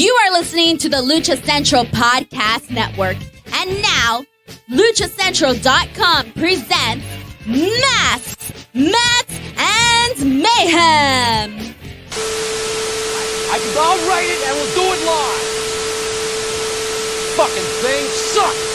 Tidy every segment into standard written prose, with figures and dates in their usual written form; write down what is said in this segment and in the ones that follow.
You are listening to the Lucha Central Podcast Network. And now, LuchaCentral.com presents Masks, Mats, and Mayhem. I'll write it and we'll do it live. Fucking thing sucks.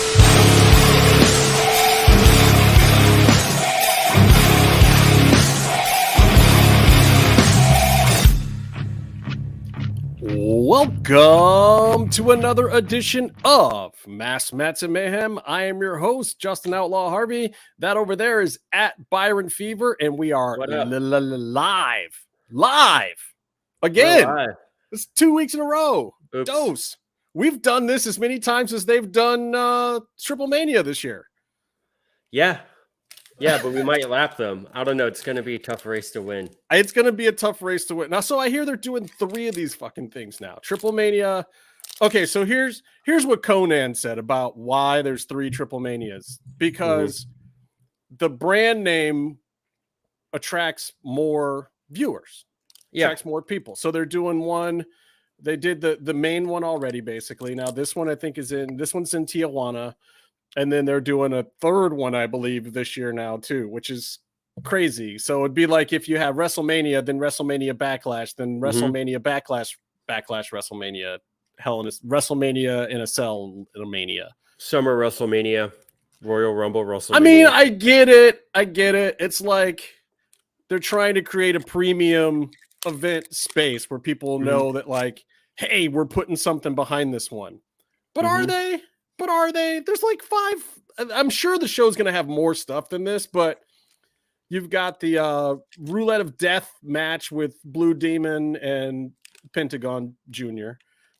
Welcome to another edition of Masks, Mats, and Mayhem. I am your host, Justin Outlaw Harvey. That over there is at Byron Fever, and we are live again. It's 2 weeks in a row. Oops. Dose. We've done this as many times as they've done Triplemania this year. Yeah, but we might lap them. I don't know. It's going to be a tough race to win. It's going to be a tough race to win. Now, so I hear they're doing 3 of these fucking things now. Triplemania. Okay, so here's what Conan said about why there's 3 Triplemanias. Because the brand name attracts more viewers. Attracts more people. So they're doing one. They did the main one already, basically. Now, this one I think one's in Tijuana. And then they're doing a 3rd one, I believe, this year now, too, which is crazy. So it'd be like if you have WrestleMania, then WrestleMania Backlash, then WrestleMania Backlash, WrestleMania, WrestleMania in a Cell in a Mania. Summer WrestleMania, Royal Rumble WrestleMania. I mean, I get it. It's like they're trying to create a premium event space where people know that, like, hey, we're putting something behind this one. But are they? There's like 5. I'm sure the show's going to have more stuff than this, but you've got the Roulette of Death match with Blue Demon and Pentagon Jr.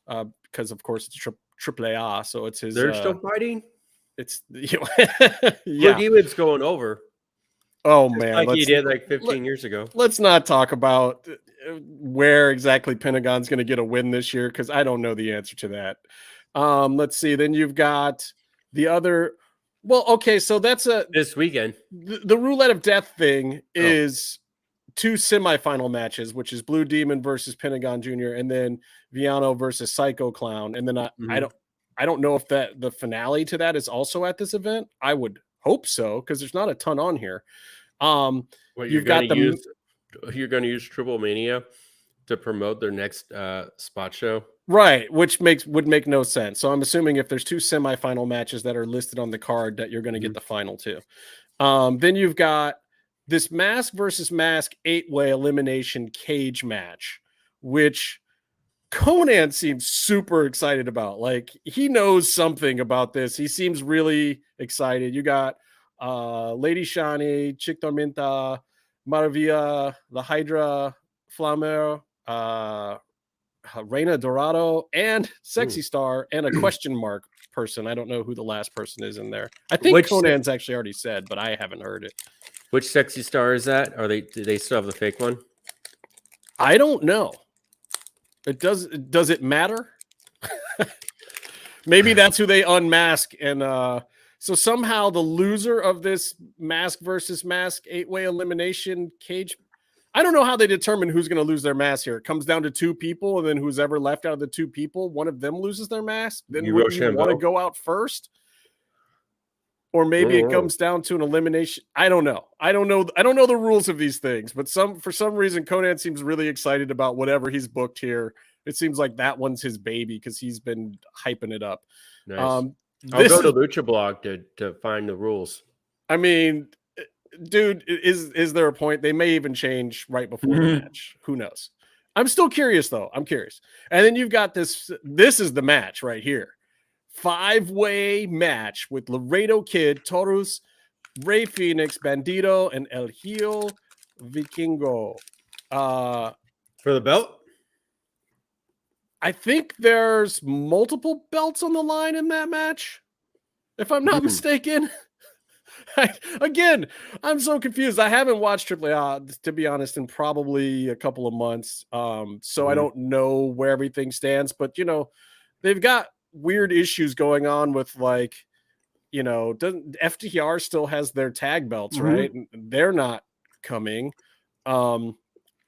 Because, of course, it's Triple A, so it's his... They're still fighting? It's... Blue Demon's going over. Oh, man. Like he did like 15 years ago. Let's not talk about where exactly Pentagon's going to get a win this year, because I don't know the answer to that. Let's see. Then you've got the other. Well, okay, so that's this weekend. The Roulette of Death thing is 2 semifinal matches, which is Blue Demon versus Pentagon Jr. and then Viano versus Psycho Clown. And then I don't know if the finale to that is also at this event. I would hope so, because there's not a ton on here. You're going to use Triplemania to promote their next spot show. Right, which would make no sense. So I'm assuming if there's 2 semifinal matches that are listed on the card, that you're going to get the final 2. Then you've got this mask versus mask 8-way elimination cage match, which Conan seems super excited about. Like, he knows something about this. He seems really excited. You got Lady Shani, Chick Tormenta, Maravilla, the Hydra, Flamer, Reina Dorado, and Sexy Star, and a question mark person. I don't know who the last person is in there. I think Conan's actually already said, but I haven't heard it. Which Sexy Star is that? Do they still have the fake one? I don't know. Does it matter? Maybe that's who they unmask, and so somehow the loser of this mask versus mask 8-way elimination cage. I don't know how they determine who's going to lose their mask here. It comes down to 2 people, and then who's ever left out of the 2 people, one of them loses their mask. Then you want to go out first, or maybe it comes down to an elimination. I don't know. I don't know the rules of these things, but for some reason, Conan seems really excited about whatever he's booked here. It seems like that one's his baby because he's been hyping it up. Nice. I'll go to Lucha Blog to find the rules. I mean, dude, is there a point? They may even change right before the match. Who knows? I'm still curious, though. I'm curious. And then you've got this. This is the match right here. 5-way match with Laredo Kid, Taurus, Rey Fenix, Bandito, and El Hijo Vikingo. For the belt? I think there's multiple belts on the line in that match, if I'm not mistaken. Again, I'm so confused. I haven't watched AAA, to be honest, in probably a couple of months. So I don't know where everything stands. But, they've got weird issues going on with, like, FTR still has their tag belts, right? And they're not coming. And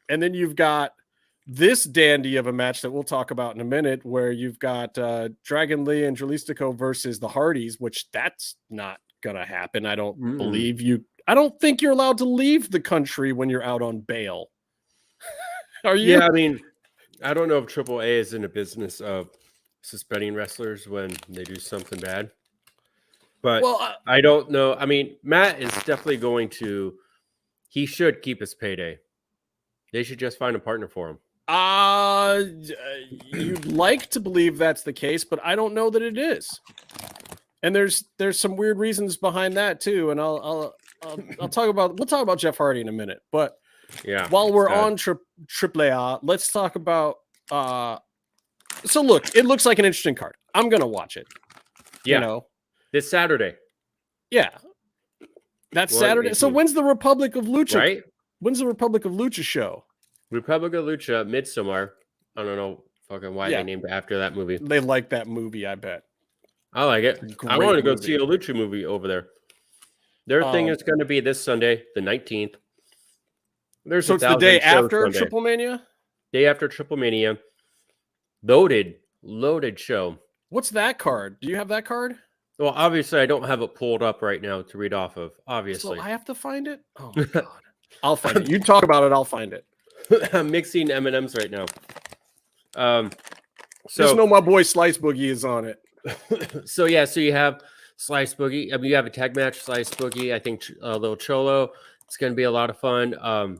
then you've got this dandy of a match that we'll talk about in a minute, where you've got Dragon Lee and Jalistico versus the Hardys, which that's not gonna happen. I don't believe you. I don't think you're allowed to leave the country when you're out on bail. Are you? Yeah, I mean, I don't know if AAA is in the business of suspending wrestlers when they do something bad. But I don't know. I mean, Matt is definitely going to. He should keep his payday. They should just find a partner for him. You'd like to believe that's the case, but I don't know that it is. And there's some weird reasons behind that too. And I'll talk about. We'll talk about Jeff Hardy in a minute. But yeah, while we're on AAA, let's talk about. So look, it looks like an interesting card. I'm gonna watch it. Yeah. You know. This Saturday. Yeah. That's Saturday. So when's the Republic of Lucha? Right? When's the Republic of Lucha show? Republic of Lucha, Midsommar. I don't know fucking why they named it after that movie. They like that movie, I bet. I like it. I want to go see a Lucha movie over there. Their thing is going to be this Sunday, the 19th. So it's the day after Triplemania? Day after Triplemania. Loaded show. What's that card? Do you have that card? Well, obviously, I don't have it pulled up right now to read off of, obviously. So I have to find it? Oh, my God. I'll find it. You talk about it, I'll find it. I'm mixing M&Ms right now. Just know my boy Slice Boogie is on it. So you have Slice Boogie. I mean, you have a tag match, Slice Boogie. I think a little Cholo. It's going to be a lot of fun.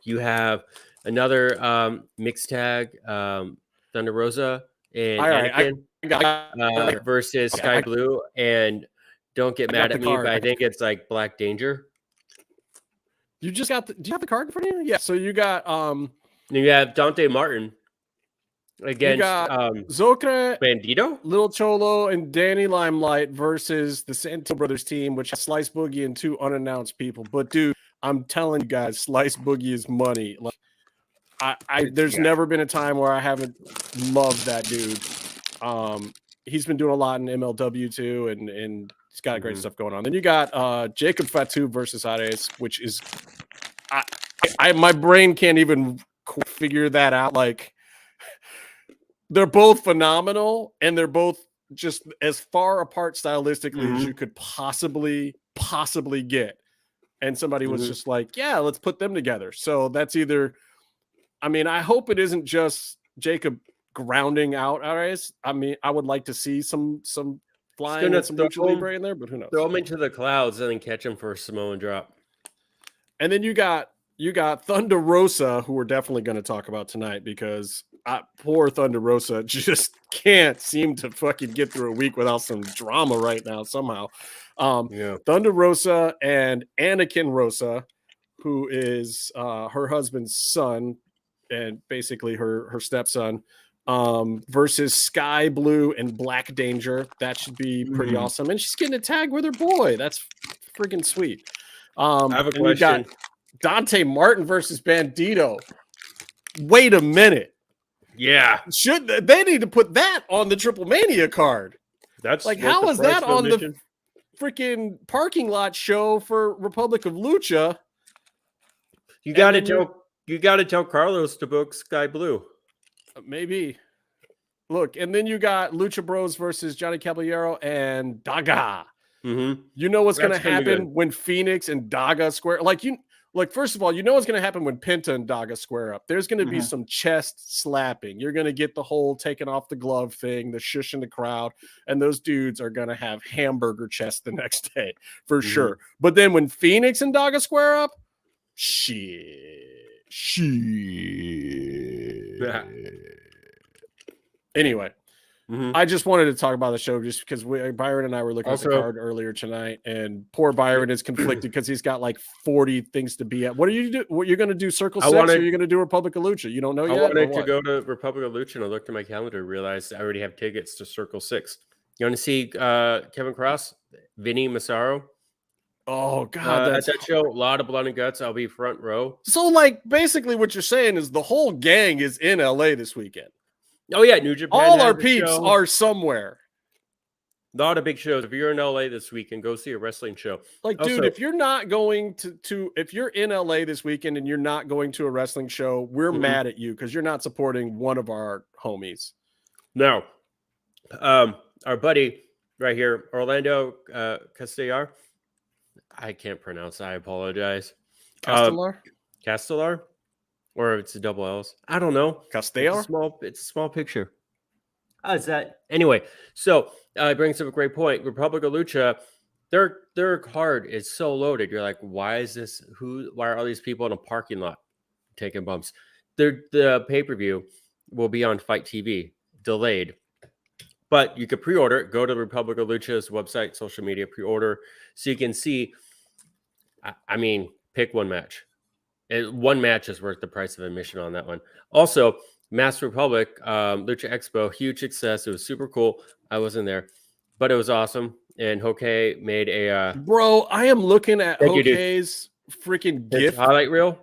You have another mixed tag, Thunder Rosa and Anakin. Versus Sky Blue, and don't get mad at me, but I think it's like Black Danger. You just got do you have the card in front of you? Yeah. So you got you have Dante Martin against Zocre, Bandito, Little Cholo, and Danny Limelight versus the Santo Brothers team, which has Slice Boogie and 2 unannounced people. But dude, I'm telling you guys, Slice Boogie is money. Like there's never been a time where I haven't loved that dude. He's been doing a lot in MLW too, and he's got great stuff going on. Then you got Jacob Fatu versus Ares, which is my brain can't even figure that out. Like, they're both phenomenal, and they're both just as far apart stylistically as you could possibly get. And somebody was just like, yeah, let's put them together. So that's either, I mean, I hope it isn't just Jacob grounding out Ares. I mean, I would like to see some flying and some Lucha Libre in there, but who knows? Throw him into the clouds and then catch him for a Samoan drop. And then you got Thunder Rosa, who we're definitely going to talk about tonight, because poor Thunder Rosa just can't seem to fucking get through a week without some drama right now somehow. Thunder Rosa and Anakin Rosa, who is her husband's son and basically her stepson, versus Sky Blue and Black Danger. That should be pretty awesome. And she's getting a tag with her boy. That's freaking sweet. I have a question. You got Dante Martin versus Bandito. Wait a minute. Yeah. They need to put that on the Triplemania card? That's like, how is that on the freaking parking lot show for Republic of Lucha? You got to tell Carlos to book Sky Blue. Maybe. Look, and then you got Lucha Bros versus Johnny Caballero and Daga. You know what's going to happen when Phoenix and Daga square? First of all, you know what's going to happen when Penta and Daga square up. There's going to be some chest slapping. You're going to get the whole taking off the glove thing, the shush in the crowd, and those dudes are going to have hamburger chest the next day for sure. But then when Phoenix and Daga square up, shit. Anyway, I just wanted to talk about the show just because Byron and I were looking at the card earlier tonight, and poor Byron is conflicted because he's got like 40 things to be at. What are you do? What you're going to do? Circle 6, or are you going to do Republic of Lucha? You don't know yet. I wanted to go to Republic of Lucha, and I looked at my calendar and realized I already have tickets to Circle 6. You want to see Kevin Cross, Vinny Massaro? Oh God, at that show, a lot of blood and guts. I'll be front row. So, like, basically, what you're saying is the whole gang is in LA this weekend. Oh yeah, New Japan. All our peeps are somewhere. lot of big shows. If you're in LA this weekend, go see a wrestling show. Like, Also, dude, if you're not going to if you're in LA this weekend and you're not going to a wrestling show, we're mad at you because you're not supporting one of our homies. Now, our buddy right here, Orlando Castellar. I can't pronounce. I apologize. Castellar, or it's a double L's. I don't know. Castellar. It's a small picture. How is that? Anyway, so it brings up a great point. Republic of Lucha, their card is so loaded. You're like, why is this? Why are all these people in a parking lot taking bumps? The pay-per-view will be on Fight TV, delayed. But you could pre-order it. Go to Republic of Lucha's website, social media, pre-order, so you can see. I mean, pick one match. One match is worth the price of admission on that one. Also, Master Republic, Lucha Expo, huge success. It was super cool. I wasn't there, but it was awesome. And Hoke made a bro. I am looking at Hoke's freaking gift highlight reel.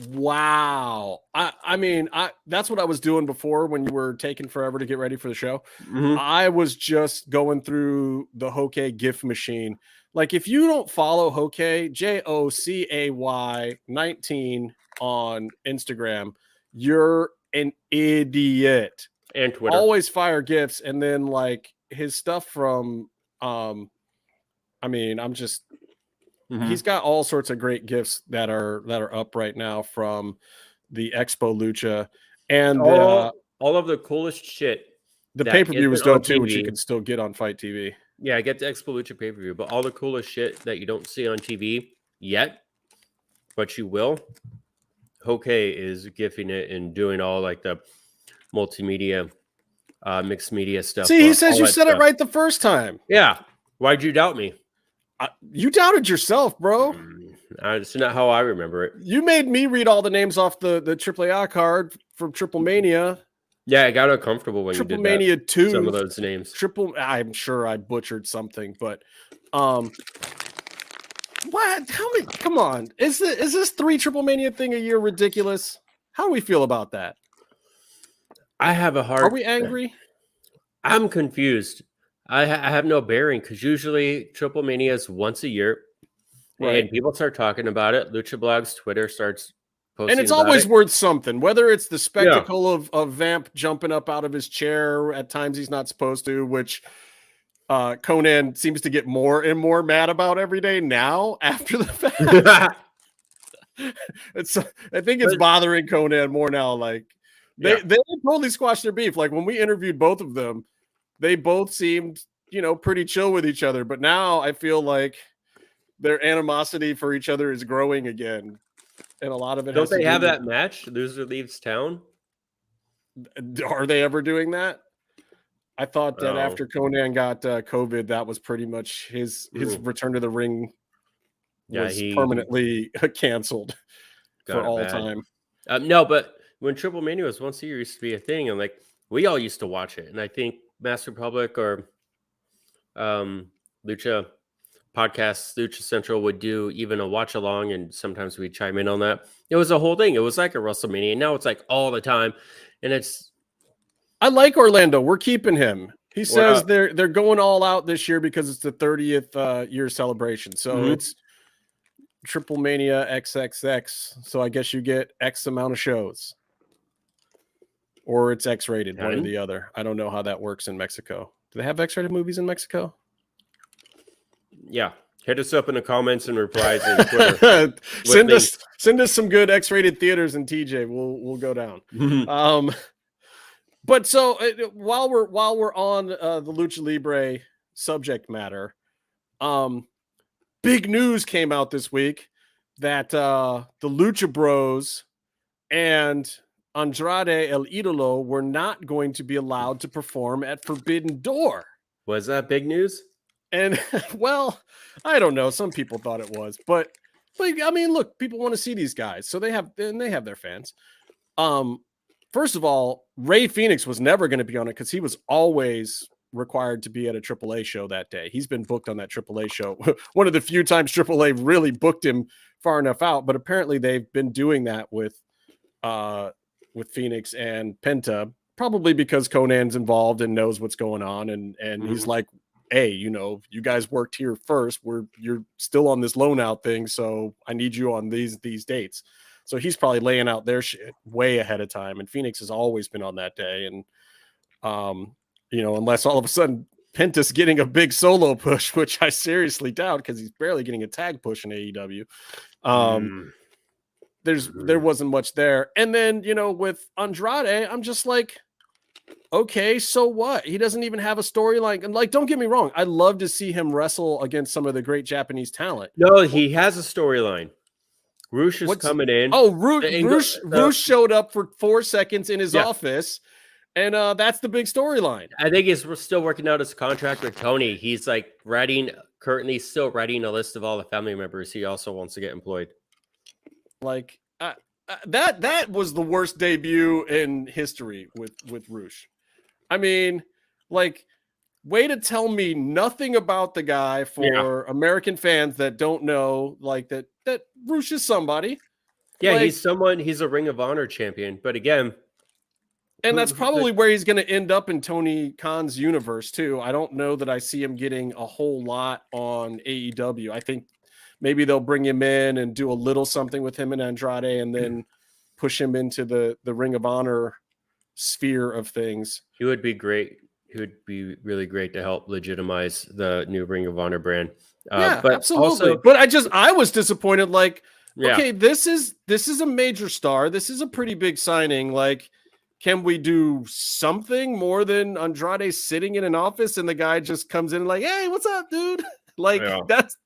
Wow. I mean, that's what I was doing before when you were taking forever to get ready for the show. I was just going through the Hoke gift machine. Like, if you don't follow Hoke, Jocay 19 on Instagram, you're an idiot. And Twitter. Always fire gifts. And then like his stuff from I mean, I'm just he's got all sorts of great gifts that are up right now from the Expo Lucha and all of the coolest shit. The pay-per-view was dope too, which you can still get on Fight TV. Yeah, I get the Expo Lucha pay-per-view, but all the coolest shit that you don't see on TV yet, but you will. Hoke is gifting it and doing all like the multimedia, mixed media stuff. See, he says you said it right the first time. Yeah. Why'd you doubt me? You doubted yourself, bro. It's not how I remember it. You made me read all the names off the AAA card from Triplemania. Yeah, I got uncomfortable when you did that. Triplemania 2. Some of those names. I'm sure I butchered something, but what? How many? Come on. Is this 3 Triplemania thing a year ridiculous? How do we feel about that? I have a hard. Are we angry? I'm confused. I have no bearing because usually Triplemania is once a year, right? And people start talking about it. Lucha Blogs, Twitter starts posting, and it's always worth something. Whether it's the spectacle of Vamp jumping up out of his chair at times he's not supposed to, which Conan seems to get more and more mad about every day now after the fact. I think it's bothering Conan more now. Like they totally squashed their beef. Like when we interviewed both of them, they both seemed, pretty chill with each other. But now I feel like their animosity for each other is growing again. And a lot of it don't they have that match? Loser leaves town. Are they ever doing that? I thought that after Conan got COVID, that was pretty much his return to the ring was permanently canceled for all time. No, but when Triplemania was once a year, used to be a thing, and like we all used to watch it. And I think Master Republic or Lucha Podcasts, Lucha Central would do even a watch along, and sometimes we'd chime in on that. It was a whole thing. It was like a WrestleMania. Now it's like all the time, and it's. I like Orlando. We're keeping him. He says they're going all out this year because it's the 30th year celebration. So it's Triplemania XXX. So I guess you get X amount of shows. Or it's X-rated, one or the other. I don't know how that works in Mexico. Do they have X-rated movies in Mexico? Yeah. Hit us up in the comments and replies on Twitter. send us some good X-rated theaters in TJ. We'll go down. But so while we're on the Lucha Libre subject matter, big news came out this week that the Lucha Bros and Andrade El Idolo were not going to be allowed to perform at Forbidden Door. Was that big news? And well, I don't know. Some people thought it was, but I mean, look, people want to see these guys, so they have their fans. First of all, Ray Phoenix was never going to be on it because he was always required to be at a AAA show that day. He's been booked on that AAA show. One of the few times AAA really booked him far enough out, but apparently they've been doing that with Phoenix and Penta, probably because Conan's involved and knows what's going on. And he's like, hey, you guys worked here first. You're still on this loan out thing, so I need you on these dates. So he's probably laying out their shit way ahead of time. And Phoenix has always been on that day. And unless all of a sudden Penta's getting a big solo push, which I seriously doubt because he's barely getting a tag push in AEW. There wasn't much there. And then, with Andrade, I'm just like, okay, so what? He doesn't even have a storyline. And like, don't get me wrong, I love to see him wrestle against some of the great Japanese talent. No, he has a storyline. Roosh is coming in. Oh, Roosh showed up for 4 seconds in his office, and that's the big storyline. I think he's still working out his contract with Tony. He's like currently still writing a list of all the family members he also wants to get employed. Like that was the worst debut in history with Roosh. I mean, like, way to tell me nothing about the guy for American fans that don't know, like that Roosh is somebody. Yeah, like, he's a Ring of Honor champion. But again, and that's probably where he's going to end up in Tony Khan's universe too. I don't know that I see him getting a whole lot on AEW. I think maybe they'll bring him in and do a little something with him and Andrade and then push him into the Ring of Honor sphere of things. He would be great. He would be really great to help legitimize the new Ring of Honor brand. But absolutely. But I was disappointed. Like, okay, this is a major star. This is a pretty big signing. Like, can we do something more than Andrade sitting in an office and the guy just comes in and like, hey, what's up, dude? Like, that's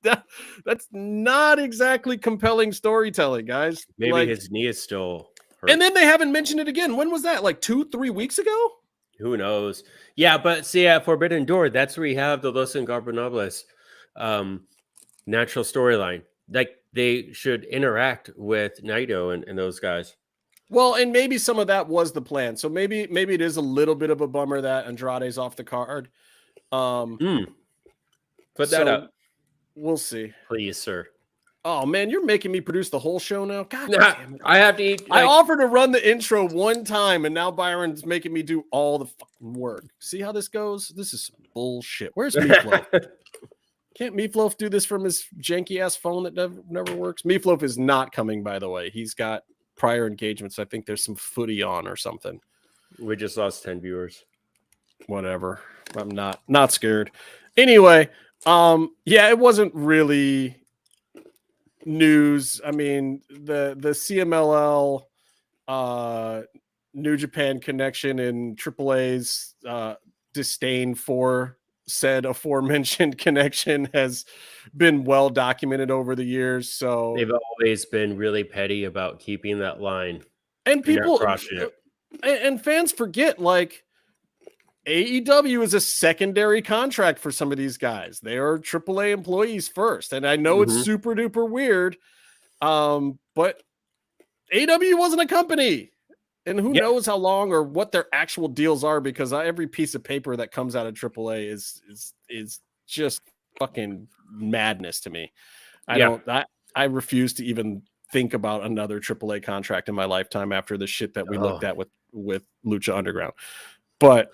not exactly compelling storytelling, guys. Maybe his knee is still hurt. And then they haven't mentioned it again. When was that? Like 2-3 weeks ago? Who knows? Yeah, but see, at Forbidden Door, that's where you have the Los Ingobernables natural storyline. Like, they should interact with Naito and those guys. Well, and maybe some of that was the plan. So maybe it is a little bit of a bummer that Andrade's off the card. Put that up. We'll see. Please, sir. Oh, man, you're making me produce the whole show now? God damn it. I have to eat. I offered to run the intro one time, and now Byron's making me do all the fucking work. See how this goes? This is bullshit. Where's Meefloaf? Can't Meefloaf do this from his janky-ass phone that never works? Meefloaf is not coming, by the way. He's got prior engagements. I think there's some footy on or something. We just lost 10 viewers. Whatever. I'm not scared. Anyway, it wasn't really news. I mean, the CMLL New Japan connection and AAA's disdain for said aforementioned connection has been well documented over the years. So they've always been really petty about keeping that line, and people and fans forget, like, AEW is a secondary contract for some of these guys. They are AAA employees first. And I know it's super duper weird. But AEW wasn't a company. And who knows how long or what their actual deals are, because every piece of paper that comes out of AAA is just fucking madness to me. I refuse to even think about another AAA contract in my lifetime after the shit that we looked at with Lucha Underground. But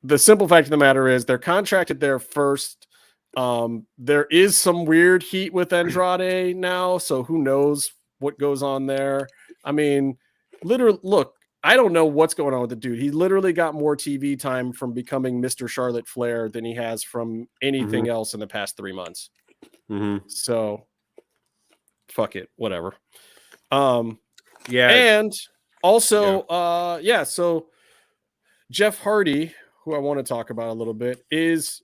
the simple fact of the matter is they're contracted there first. There is some weird heat with Andrade now, so who knows what goes on there. I mean, literally, look, I don't know what's going on with the dude. He literally got more TV time from becoming Mr. Charlotte Flair than he has from anything else in the past 3 months. So, fuck it, whatever. And also, so Jeff Hardy, who I want to talk about a little bit, is,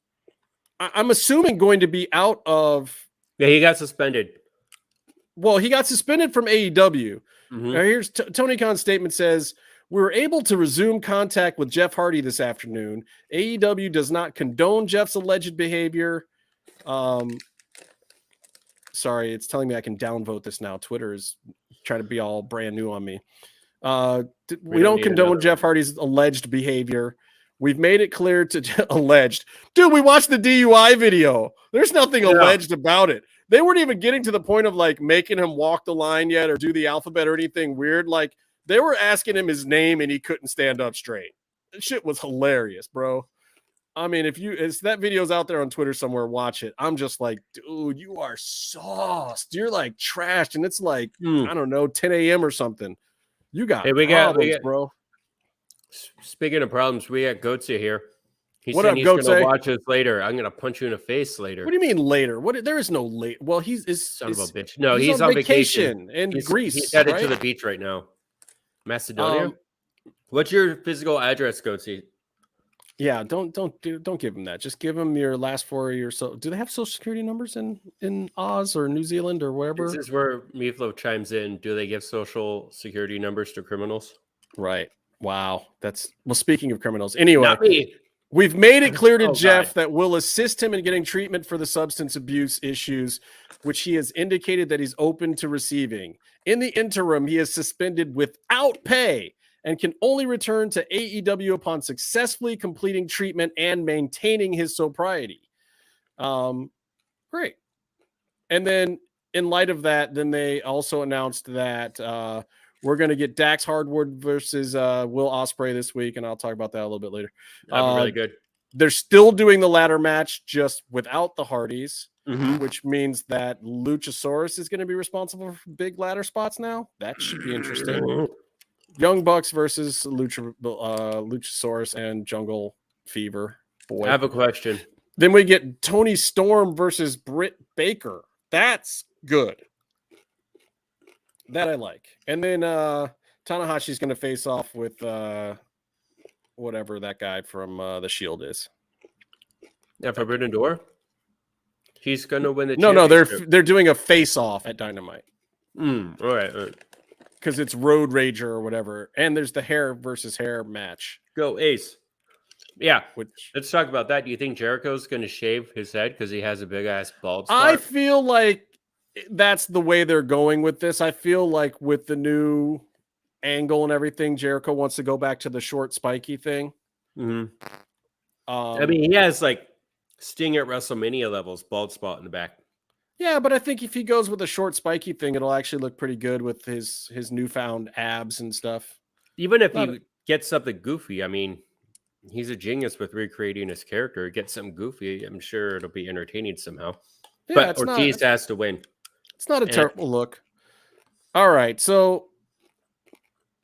I'm assuming, going to be out of... Yeah, he got suspended. Well, he got suspended from AEW. Now, here's Tony Khan's statement says, we were able to resume contact with Jeff Hardy this afternoon. AEW does not condone Jeff's alleged behavior. Sorry, it's telling me I can downvote this now. Twitter is trying to be all brand new on me. We don't condone Jeff Hardy's alleged behavior. We've made it clear to alleged. Dude, we watched the DUI video. There's nothing alleged about it. They weren't even getting to the point of like making him walk the line yet or do the alphabet or anything weird. Like, they were asking him his name and he couldn't stand up straight. That shit was hilarious, bro. I mean, if that video's out there on Twitter somewhere, watch it. I'm just like, dude, you are sauced. You're like trashed, and it's like I don't know, 10 a.m. or something. You got problems, bro. Speaking of problems, we got Goatse here. He What said up, he's going to Goatse? watch us later. I'm going to punch you in the face later. What do you mean later? There is no late. Well, Son of a bitch. No, he's on vacation in Greece. He's headed right? to the beach right now. Macedonia. What's your physical address, Goatse? Yeah, don't give him that. Just give him your last 4 of your so. Do they have social security numbers in Oz or New Zealand or wherever? This is where Meefloaf chimes in. Do they give social security numbers to criminals? Right. Wow. Speaking of criminals. Anyway, Not me. We've made it clear to Jeff God. that we'll assist him in getting treatment for the substance abuse issues, which he has indicated that he's open to receiving. In the interim, he is suspended without pay and can only return to AEW upon successfully completing treatment and maintaining his sobriety. Great. And then in light of that, then they also announced that we're going to get Dax Hardwood versus Will Ospreay this week, and I'll talk about that a little bit later. That'd be really good. They're still doing the ladder match just without the Hardys, which means that Luchasaurus is going to be responsible for big ladder spots now. That should be interesting. Young Bucks versus Luchasaurus and Jungle Fever. Boy. I have a question. Then we get Tony Storm versus Britt Baker. That's good. That I like. And then Tanahashi's going to face off with whatever that guy from the Shield is. Yeah, Forbidden Door? He's going to win the No, championship. they're doing a face-off at Dynamite. All right. Because it's Road Rager or whatever. And there's the hair versus hair match. Go Ace. Yeah, Which let's talk about that. Do you think Jericho's going to shave his head because he has a big-ass bald spot? I feel like that's the way they're going with this. I feel like with the new angle and everything, Jericho wants to go back to the short, spiky thing. I mean, he has like Sting at WrestleMania levels, bald spot in the back. Yeah, but I think if he goes with a short, spiky thing, it'll actually look pretty good with his newfound abs and stuff. Even if he gets something goofy, I mean, he's a genius with recreating his character. Get something goofy, I'm sure it'll be entertaining somehow. Yeah, but Ortiz has to win. It's not a terrible look. All right, so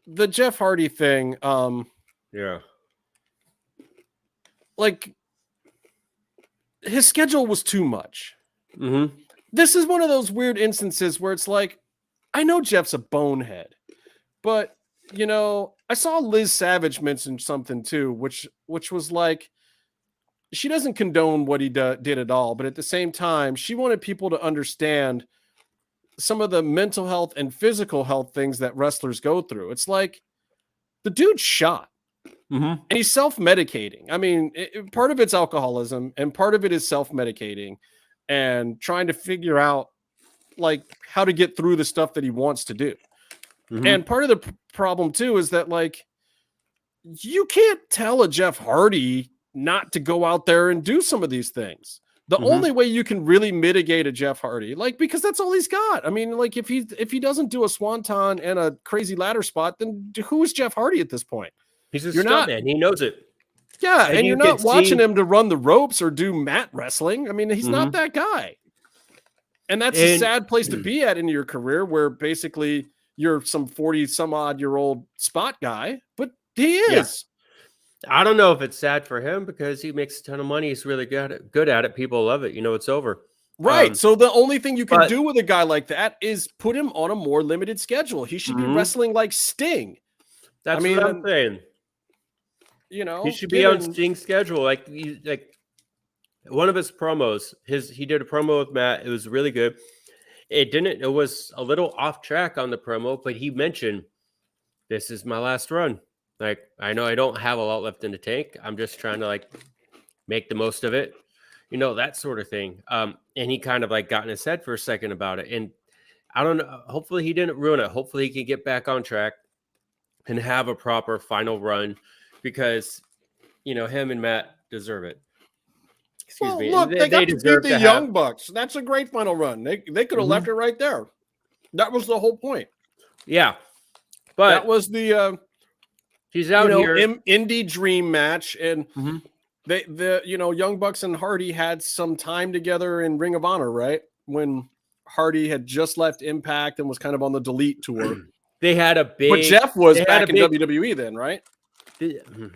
the Jeff Hardy thing, yeah, like his schedule was too much. This is one of those weird instances where it's like, I know Jeff's a bonehead, but you know, I saw Liz Savage mention something too, which was like, she doesn't condone what he did at all, but at the same time, she wanted people to understand some of the mental health and physical health things that wrestlers go through. It's like the dude's shot and he's self-medicating. I mean, part of it's alcoholism and part of it is self-medicating and trying to figure out like how to get through the stuff that he wants to do. And part of the problem too is that like, you can't tell a Jeff Hardy not to go out there and do some of these things. The only way you can really mitigate a Jeff Hardy, like, because that's all he's got. I mean, like if he doesn't do a swanton and a crazy ladder spot, then who is Jeff Hardy at this point? He's a stuntman. He knows it. Yeah, and you're not watching him to run the ropes or do mat wrestling. I mean, he's not that guy. And that's a sad place to be at in your career, where basically you're some 40-some-odd-year-old spot guy, but he is. I don't know if it's sad for him because he makes a ton of money. He's really good at it. People love it. You know, it's over. Right. So the only thing you can do with a guy like that is put him on a more limited schedule. He should be wrestling like Sting. That's what I'm saying. You know, he should be on Sting's schedule. Like one of his promos, he did a promo with Matt. It was really good. It was a little off track on the promo, but he mentioned, this is my last run. Like, I know I don't have a lot left in the tank. I'm just trying to like make the most of it. You know, that sort of thing. And he kind of like got in his head for a second about it. And I don't know. Hopefully he didn't ruin it. Hopefully he can get back on track and have a proper final run, because, you know, him and Matt deserve it. Excuse me. Look, they got to beat the Young Bucks. That's a great final run. They could have left it right there. That was the whole point. Yeah. But that was the he's out here. Indie dream match. And Young Bucks and Hardy had some time together in Ring of Honor, right? When Hardy had just left Impact and was kind of on the delete tour. They had a big. But Jeff was back in WWE then, right?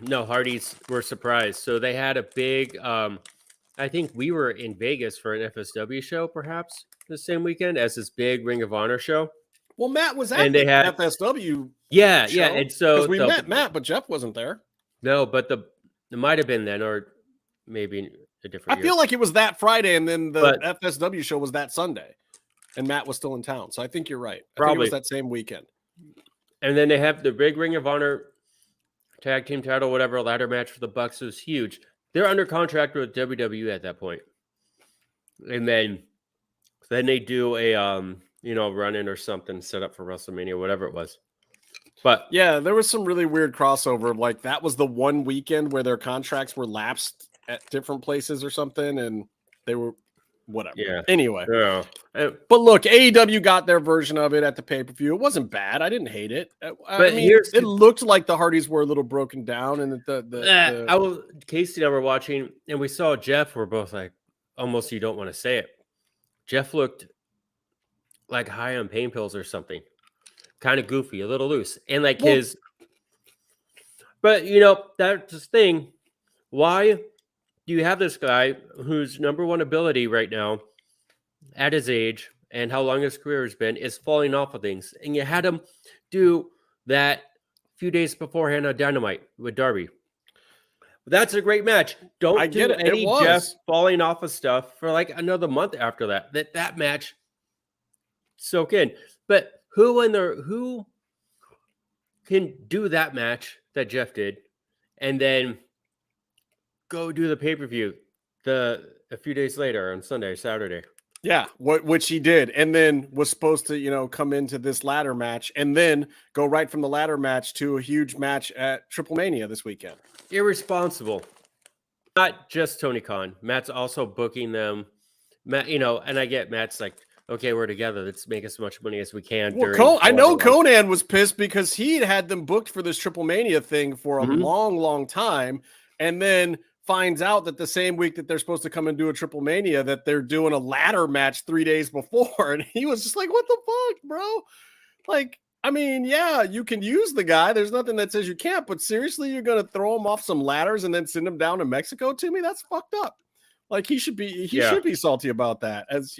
No, Hardys were surprised. So they had a big. I think we were in Vegas for an FSW show, perhaps the same weekend as this big Ring of Honor show. Well, Matt was at the FSW. Yeah, show, yeah, and so we met Matt, but Jeff wasn't there. No, but it might have been then, or maybe a different. I feel like it was that Friday, and then the FSW show was that Sunday, and Matt was still in town. So I think you're right. I think it was that same weekend. And then they have the big Ring of Honor tag team title, whatever, ladder match for the Bucks. It was huge. They're under contract with WWE at that point. And then they do a run-in or something set up for WrestleMania, whatever it was. But yeah, there was some really weird crossover. Like that was the one weekend where their contracts were lapsed at different places or something, and they were whatever. Yeah. Anyway. Yeah. But look, AEW got their version of it at the pay-per-view. It wasn't bad. I didn't hate it. It looked like the Hardys were a little broken down, and Casey and I were watching, and we saw Jeff. We're both like, almost you don't want to say it. Jeff looked like high on pain pills or something, kind of goofy, a little loose, and like his. But that's the thing. Why do you have this guy whose number one ability right now, at his age and how long his career has been, is falling off of things, and you had him do that a few days beforehand on Dynamite with Darby? That's a great match. Don't do any Jeff falling off of stuff for like another month after that. That match soak in. But who can do that match that Jeff did and then go do the pay-per-view a few days later on Sunday, Saturday? Yeah, which he did, and then was supposed to, come into this ladder match and then go right from the ladder match to a huge match at Triplemania this weekend. Irresponsible. Not just Tony Khan. Matt's also booking them. Matt, and I get Matt's like, okay, we're together. Let's make as much money as we can. Well, I know Conan was pissed because he had them booked for this Triplemania thing for a long, long time, and then finds out that the same week that they're supposed to come and do a Triplemania that they're doing a ladder match 3 days before. And he was just like, what the fuck, bro? Like, I mean, yeah, you can use the guy. There's nothing that says you can't, but seriously, you're going to throw him off some ladders and then send him down to Mexico to me? That's fucked up. Like he should be salty about that, as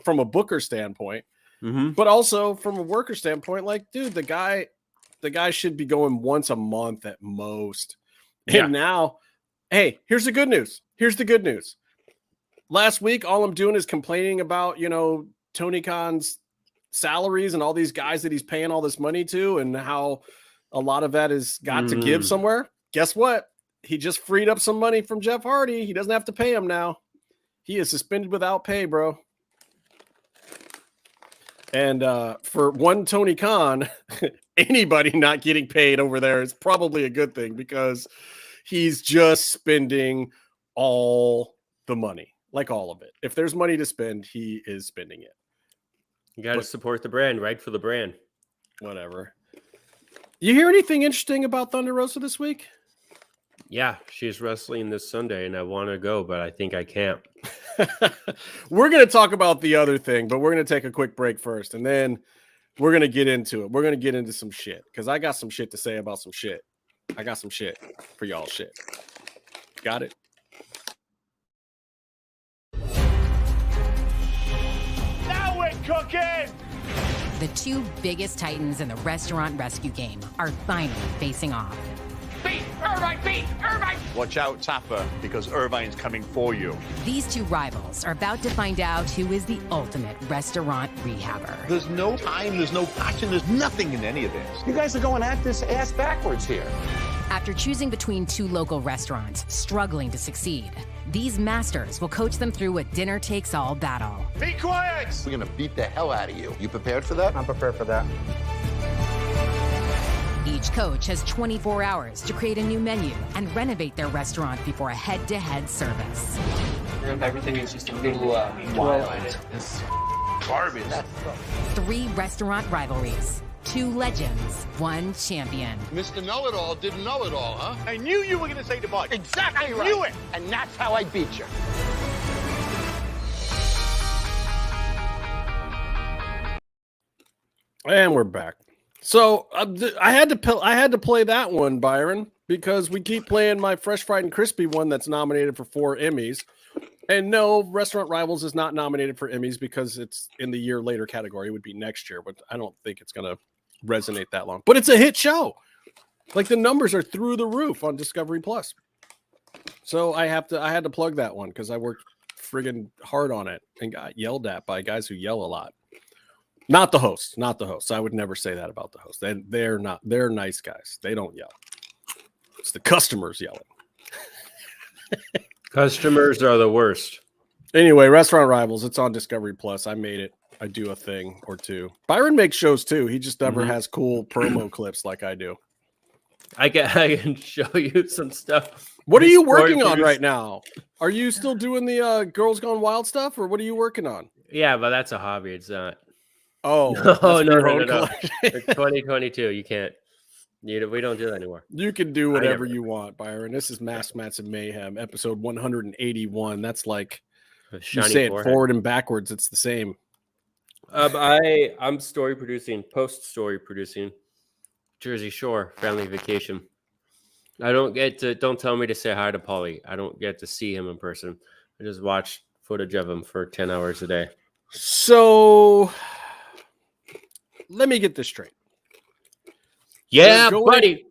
from a booker standpoint, but also from a worker standpoint. Like, dude, the guy should be going once a month at most. Yeah. And now, hey, here's the good news. Last week, all I'm doing is complaining about, Tony Khan's salaries and all these guys that he's paying all this money to and how a lot of that is got to give somewhere. Guess what? He just freed up some money from Jeff Hardy. He doesn't have to pay him now. He is suspended without pay, bro. And for one Tony Khan, anybody not getting paid over there is probably a good thing because he's just spending all the money, like all of it. If there's money to spend, he is spending it. You got to support the brand, right? For the brand. Whatever. You hear anything interesting about Thunder Rosa this week? Yeah, she's wrestling this Sunday, and I want to go, but I think I can't. We're going to talk about the other thing, but we're going to take a quick break first, and then we're going to get into it. We're going to get into some shit, because I got some shit to say about some shit. I got some shit for y'all shit. Got it? Now we're cooking! The two biggest titans in the restaurant rescue game are finally facing off. Beat! Irvine! Beat! Irvine! Watch out, Tapper, because Irvine's coming for you. These two rivals are about to find out who is the ultimate restaurant rehabber. There's no time, there's no passion, there's nothing in any of this. You guys are going at this ass backwards here. After choosing between two local restaurants struggling to succeed, these masters will coach them through a dinner-takes-all battle. Be quiet! We're gonna beat the hell out of you. You prepared for that? I'm prepared for that. Each coach has 24 hours to create a new menu and renovate their restaurant before a head-to-head service. Everything is just a little wild. It's garbage. 3 restaurant rivalries, Two legends, one champion. Mr. Know-It-All didn't know it all, huh? I knew you were going to say the bug. Exactly I right. knew it. And that's how I beat you. And we're back. So I had to play that one, Byron, because we keep playing my Fresh Fried and Crispy one that's nominated for 4 Emmys. And no, Restaurant Rivals is not nominated for Emmys because it's in the year later category. It would be next year, but I don't think it's going to resonate that long. But it's a hit show. Like the numbers are through the roof on Discovery Plus. So I had to plug that one because I worked friggin' hard on it and got yelled at by guys who yell a lot. Not the hosts. I would never say that about the hosts. They're nice guys. They don't yell. It's the customers yelling. Customers are the worst. Anyway, Restaurant Rivals. It's on Discovery Plus. I made it. I do a thing or two. Byron makes shows too. He just never has cool promo clips like I do. I can show you some stuff. What are you working on right now? Are you still doing the Girls Gone Wild stuff, or what are you working on? Yeah, but that's a hobby. It's not. Oh, No. It's 2022. You can't. We don't do that anymore. You can do whatever you want, Byron. This is Mass Mats and Mayhem, episode 181. That's like you say it forward and backwards. It's the same. I'm post-story producing Jersey Shore Family Vacation. Don't tell me to say hi to Paulie. I don't get to see him in person. I just watch footage of him for 10 hours a day. So let me get this straight. Yeah, buddy.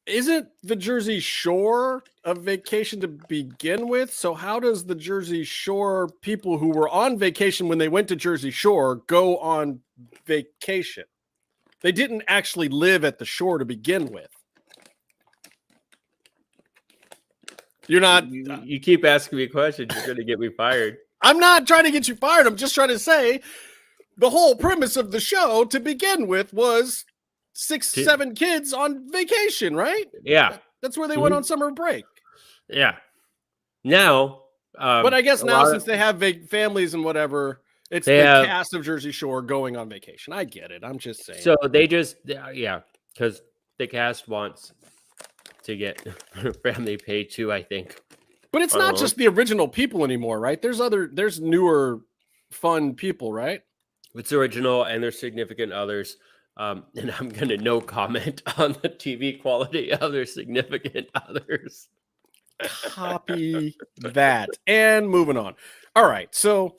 Isn't the Jersey Shore a vacation to begin with? So how does the Jersey Shore people who were on vacation when they went to Jersey Shore go on vacation? They didn't actually live at the shore to begin with. You're not. You keep asking me questions. You're going to get me fired. I'm not trying to get you fired. I'm just trying to say the whole premise of the show to begin with was 6-7 kids on vacation, right? Yeah. That's where they went on summer break. Yeah. Now. But I guess now since they have families and whatever, it's the cast of Jersey Shore going on vacation. I get it. I'm just saying. So they just, because the cast wants to get family pay too, I think. But it's not just the original people anymore, right? There's newer, fun people, right? It's original and there's significant others. And I'm going to no comment on the TV quality of their significant others. Copy that. And moving on. All right. So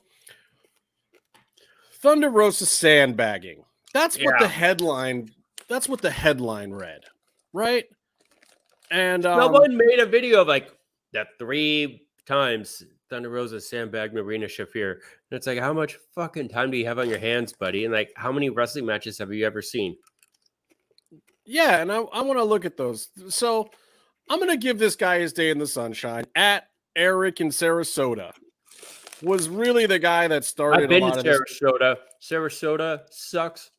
Thunder Rosa sandbagging. That's what the headline read, right? And someone made a video of like that 3 times Thunder Rosa sandbagged Marina Shafir. And it's like, how much fucking time do you have on your hands, buddy? And like, how many wrestling matches have you ever seen? Yeah, and I want to look at those. So I'm going to give this guy his day in the sunshine. At Eric in Sarasota was really the guy that started. I've been to Sarasota. Sarasota sucks,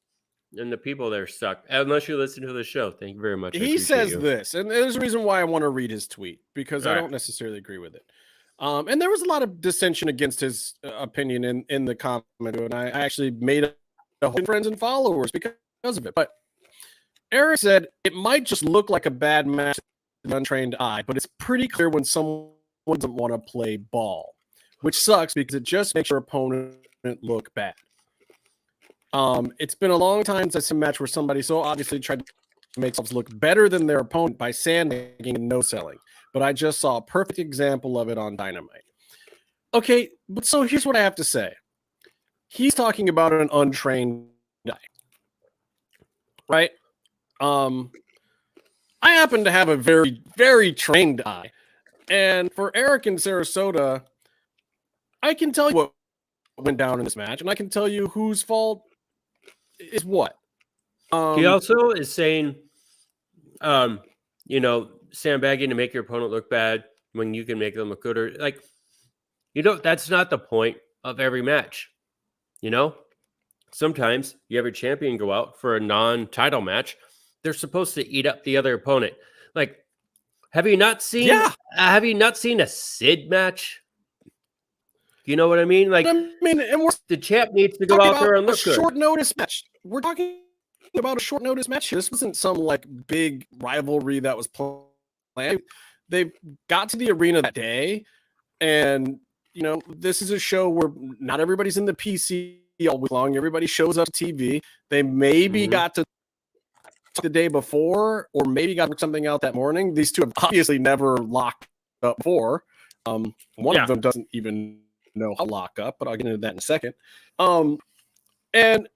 and the people there suck. Unless you listen to the show. Thank you very much. He says this, and there's a reason why I want to read his tweet, because I don't necessarily agree with it. And there was a lot of dissension against his opinion in the comment, and I actually made a whole friends and followers because of it. But Eric said it might just look like a bad match to an untrained eye, but it's pretty clear when someone doesn't want to play ball, which sucks because it just makes your opponent look bad. It's been a long time since a match where somebody so obviously tried to make themselves look better than their opponent by sandbagging and no-selling. But I just saw a perfect example of it on Dynamite. Okay, but so here's what I have to say. He's talking about an untrained guy, right? I happen to have a very, very trained eye. And for Eric in Sarasota, I can tell you what went down in this match, and I can tell you whose fault is what. He also is saying, sandbagging to make your opponent look bad when you can make them look good. Or like, that's not the point of every match. Sometimes you have your champion go out for a non-title match. They're supposed to eat up the other opponent. Like, have you not seen a Sid match? You know what I mean? Like, and the champ needs to go out there and look good. Short notice match. We're talking about a short notice match. This wasn't some like big rivalry that was planned. They got to the arena that day, and this is a show where not everybody's in the PC all week long. Everybody shows up to TV. They maybe got to the day before, or maybe got something out that morning. These two have obviously never locked up before. One of them doesn't even know how to lock up, but I'll get into that in a second. And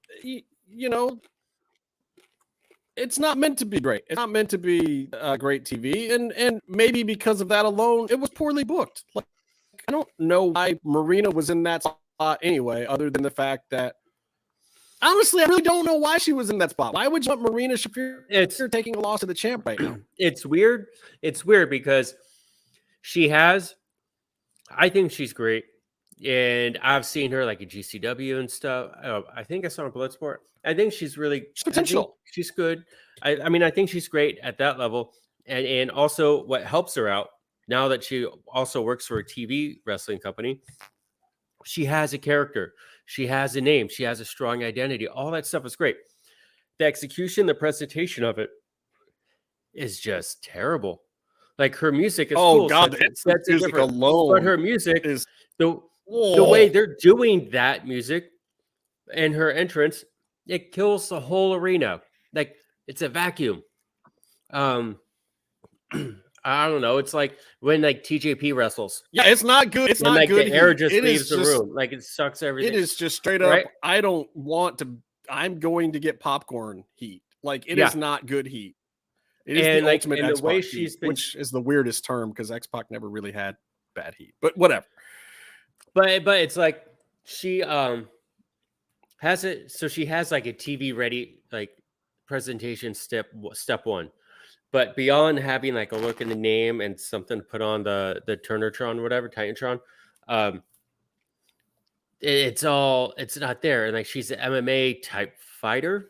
it's not meant to be great. It's not meant to be great TV, and maybe because of that alone, it was poorly booked. Like, I don't know why Marina was in that spot anyway, other than the fact that, honestly, I really don't know why she was in that spot. Why would you want Marina Shafir taking a loss to the champ right now? It's weird. It's weird because I think she's great. And I've seen her like at GCW and stuff. I think I saw her in Bloodsport. I think she's really potential. She's good. I mean, I think she's great at that level. And also what helps her out now that she also works for a TV wrestling company, she has a character. She has a name. She has a strong identity. All that stuff is great. The execution, the presentation of it is just terrible. Like her music is cool. God, that's music alone. But her music is the way they're doing that music and her entrance, it kills the whole arena. Like it's a vacuum. I don't know. It's like when like TJP wrestles. Yeah, it's not good. It's not like good. The air just leaves the room. Like it sucks everything. It is just straight up. Right? I don't want to. I'm going to get popcorn heat. Like it is not good heat. It is the ultimate X-Pac heat, which is the weirdest term because X-Pac never really had bad heat. But whatever. But it's like she has it. So she has like a TV ready like presentation step one. But beyond having like a look in the name and something to put on the Turnertron, whatever, Titantron, it's not there. And like she's an MMA type fighter,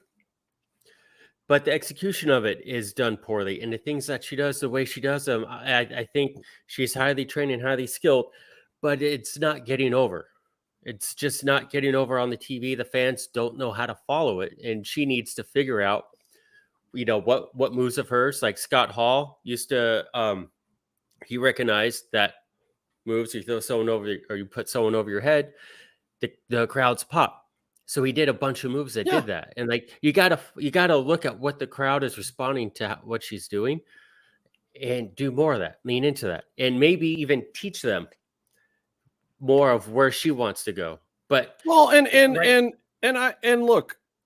but the execution of it is done poorly. And the things that she does, the way she does them, I think she's highly trained and highly skilled, but it's not getting over. It's just not getting over on the TV. The fans don't know how to follow it. And she needs to figure out, what moves of hers, like Scott Hall used to, he recognized that moves, you throw someone over or you put someone over your head, the crowds pop. So he did a bunch of moves that did that. And like, you gotta look at what the crowd is responding to, what she's doing, and do more of that, lean into that, and maybe even teach them more of where she wants to go. But look,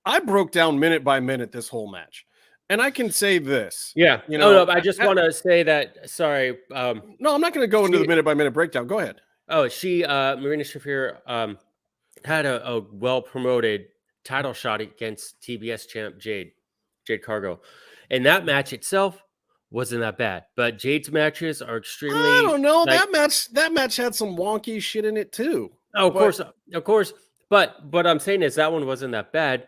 I broke down minute by minute this whole match. And I can say this. Yeah. No, I just want to say that. Sorry. No, I'm not going to go into the minute by minute breakdown. Go ahead. Oh, Marina Shafir had a well promoted title shot against TBS champ Jade Cargo. And that match itself wasn't that bad. But Jade's matches are extremely. I don't know. That match had some wonky shit in it too. Oh, of course. But what I'm saying is that one wasn't that bad.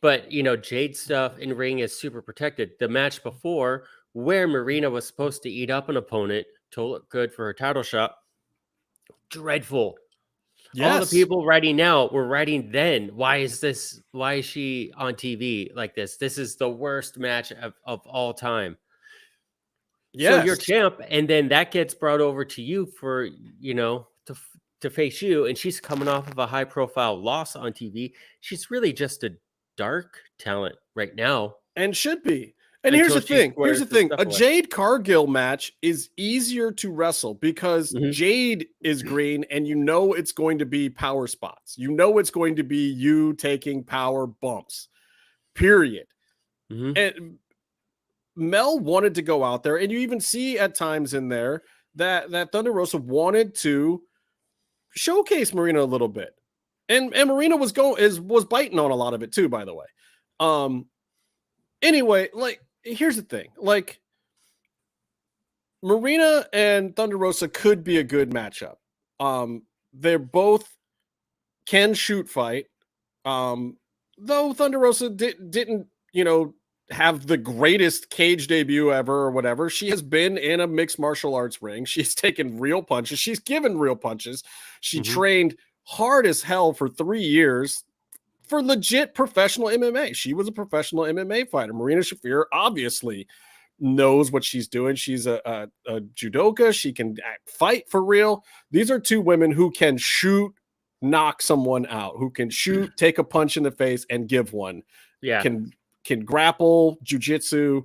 But, Jade's stuff in ring is super protected. The match before, where Marina was supposed to eat up an opponent to look good for her title shot, dreadful. Yes. All the people writing now were writing then. Why is she on TV like this? This is the worst match of all time. Yes. So you're champ, and then that gets brought over to you for, to face you. And she's coming off of a high profile loss on TV. She's really just a dark talent right now, and should be. And here's the thing. A Jade Cargill match is easier to wrestle because Jade is green, and it's going to be power spots. It's going to be you taking power bumps. Period. And Mel wanted to go out there, and you even see at times in there that Thunder Rosa wanted to showcase Marina a little bit. And Marina was biting on a lot of it too, by the way. Anyway, like, here's the thing. Like, Marina and Thunder Rosa could be a good matchup. They're both can shoot fight. Though Thunder Rosa didn't, have the greatest cage debut ever or whatever. She has been in a mixed martial arts ring. She's taken real punches. She's given real punches. She trained hard as hell for 3 years, for legit professional MMA. She was a professional MMA fighter. Marina Shafir obviously knows what she's doing. She's a judoka. She can fight for real. These are two women who can shoot, knock someone out, who can shoot, take a punch in the face, and give one. Yeah. Can grapple, jujitsu,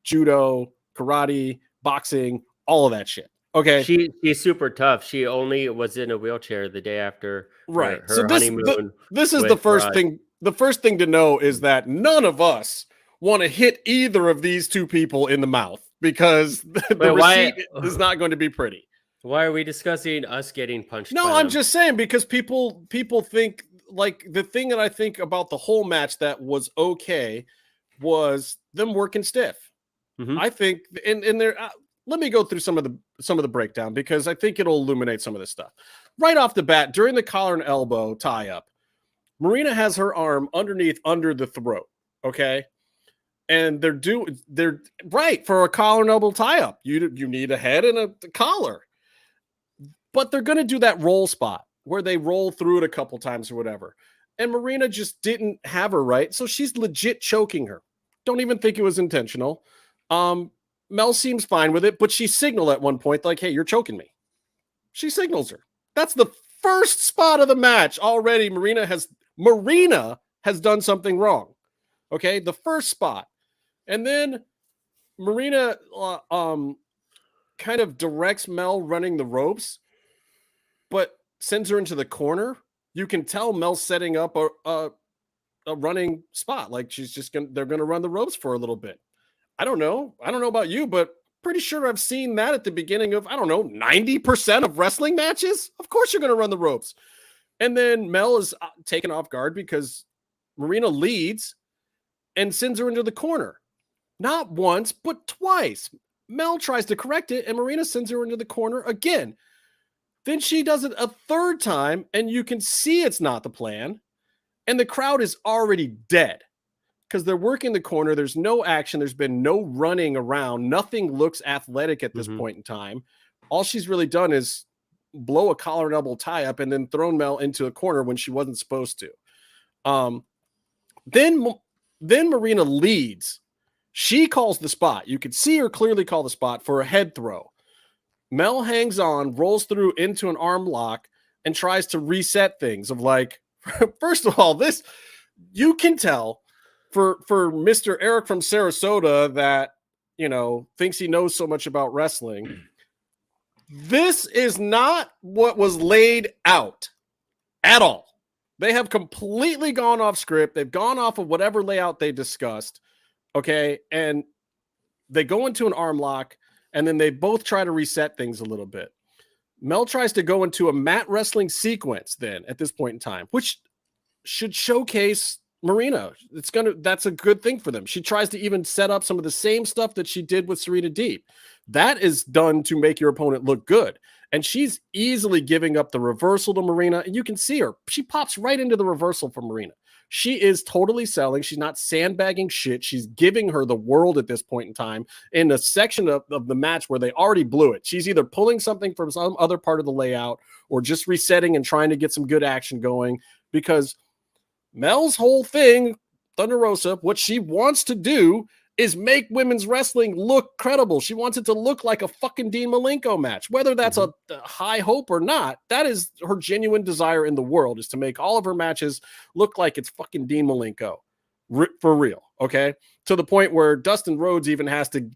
judo, karate, boxing, all of that shit. Okay. She's super tough. She only was in a wheelchair the day after right. her So honeymoon. This is the first thing. The first thing to know is that none of us want to hit either of these two people in the mouth, because the receipt is not going to be pretty. Why are we discussing us getting punched? No, I'm just saying, because people think, like, the thing that I think about the whole match that was okay was them working stiff. Mm-hmm. I think, and there, let me go through some of the breakdown, because I think it'll illuminate some of this stuff. Right off the bat, during the collar and elbow tie up, Marina has her arm underneath under the throat. Okay. And they're right for a collar and elbow tie up. You need a head and a collar, but they're going to do that roll spot where they roll through it a couple times or whatever. And Marina just didn't have her right. So she's legit choking her. Don't even think it was intentional. Mel seems fine with it, but she signaled at one point, like, hey, you're choking me. She signals her. That's the first spot of the match. Already Marina has done something wrong. Okay. The first spot. And then Marina kind of directs Mel running the ropes, but sends her into the corner. You can tell Mel's setting up a running spot. Like, they're going to run the ropes for a little bit. I don't know about you, but pretty sure I've seen that at the beginning of, 90% of wrestling matches. Of course you're going to run the ropes. And then Mel is taken off guard because Marina leads and sends her into the corner. Not once, but twice. Mel tries to correct it, and Marina sends her into the corner again. Then she does it a third time, and you can see it's not the plan. And the crowd is already dead because they're working the corner. There's no action. There's been no running around. Nothing looks athletic at this point in time. All she's really done is blow a collar and elbow tie up and then thrown Mel into a corner when she wasn't supposed to. Then Marina leads. She calls the spot. You could see her clearly call the spot for a head throw. Mel hangs on, rolls through into an arm lock, and tries to reset things of, like, first of all, this, you can tell for Mr. Eric from Sarasota that, thinks he knows so much about wrestling. This is not what was laid out at all. They have completely gone off script. They've gone off of whatever layout they discussed. Okay. And they go into an arm lock, and then they both try to reset things a little bit. Mel tries to go into a mat wrestling sequence then at this point in time, which should showcase Marina. That's a good thing for them. She tries to even set up some of the same stuff that she did with Serena Deeb. That is done to make your opponent look good. And she's easily giving up the reversal to Marina, and you can see her. She pops right into the reversal for Marina. She is totally selling. She's not sandbagging shit. She's giving her the world at this point in time in a section of the match where they already blew it. She's either pulling something from some other part of the layout or just resetting and trying to get some good action going, because Mel's whole thing, Thunder Rosa, what she wants to do is make women's wrestling look credible. She wants it to look like a fucking Dean Malenko match. Whether that's a high hope or not, that is her genuine desire in the world, is to make all of her matches look like it's fucking Dean Malenko. For real, okay? To the point where Dustin Rhodes even has to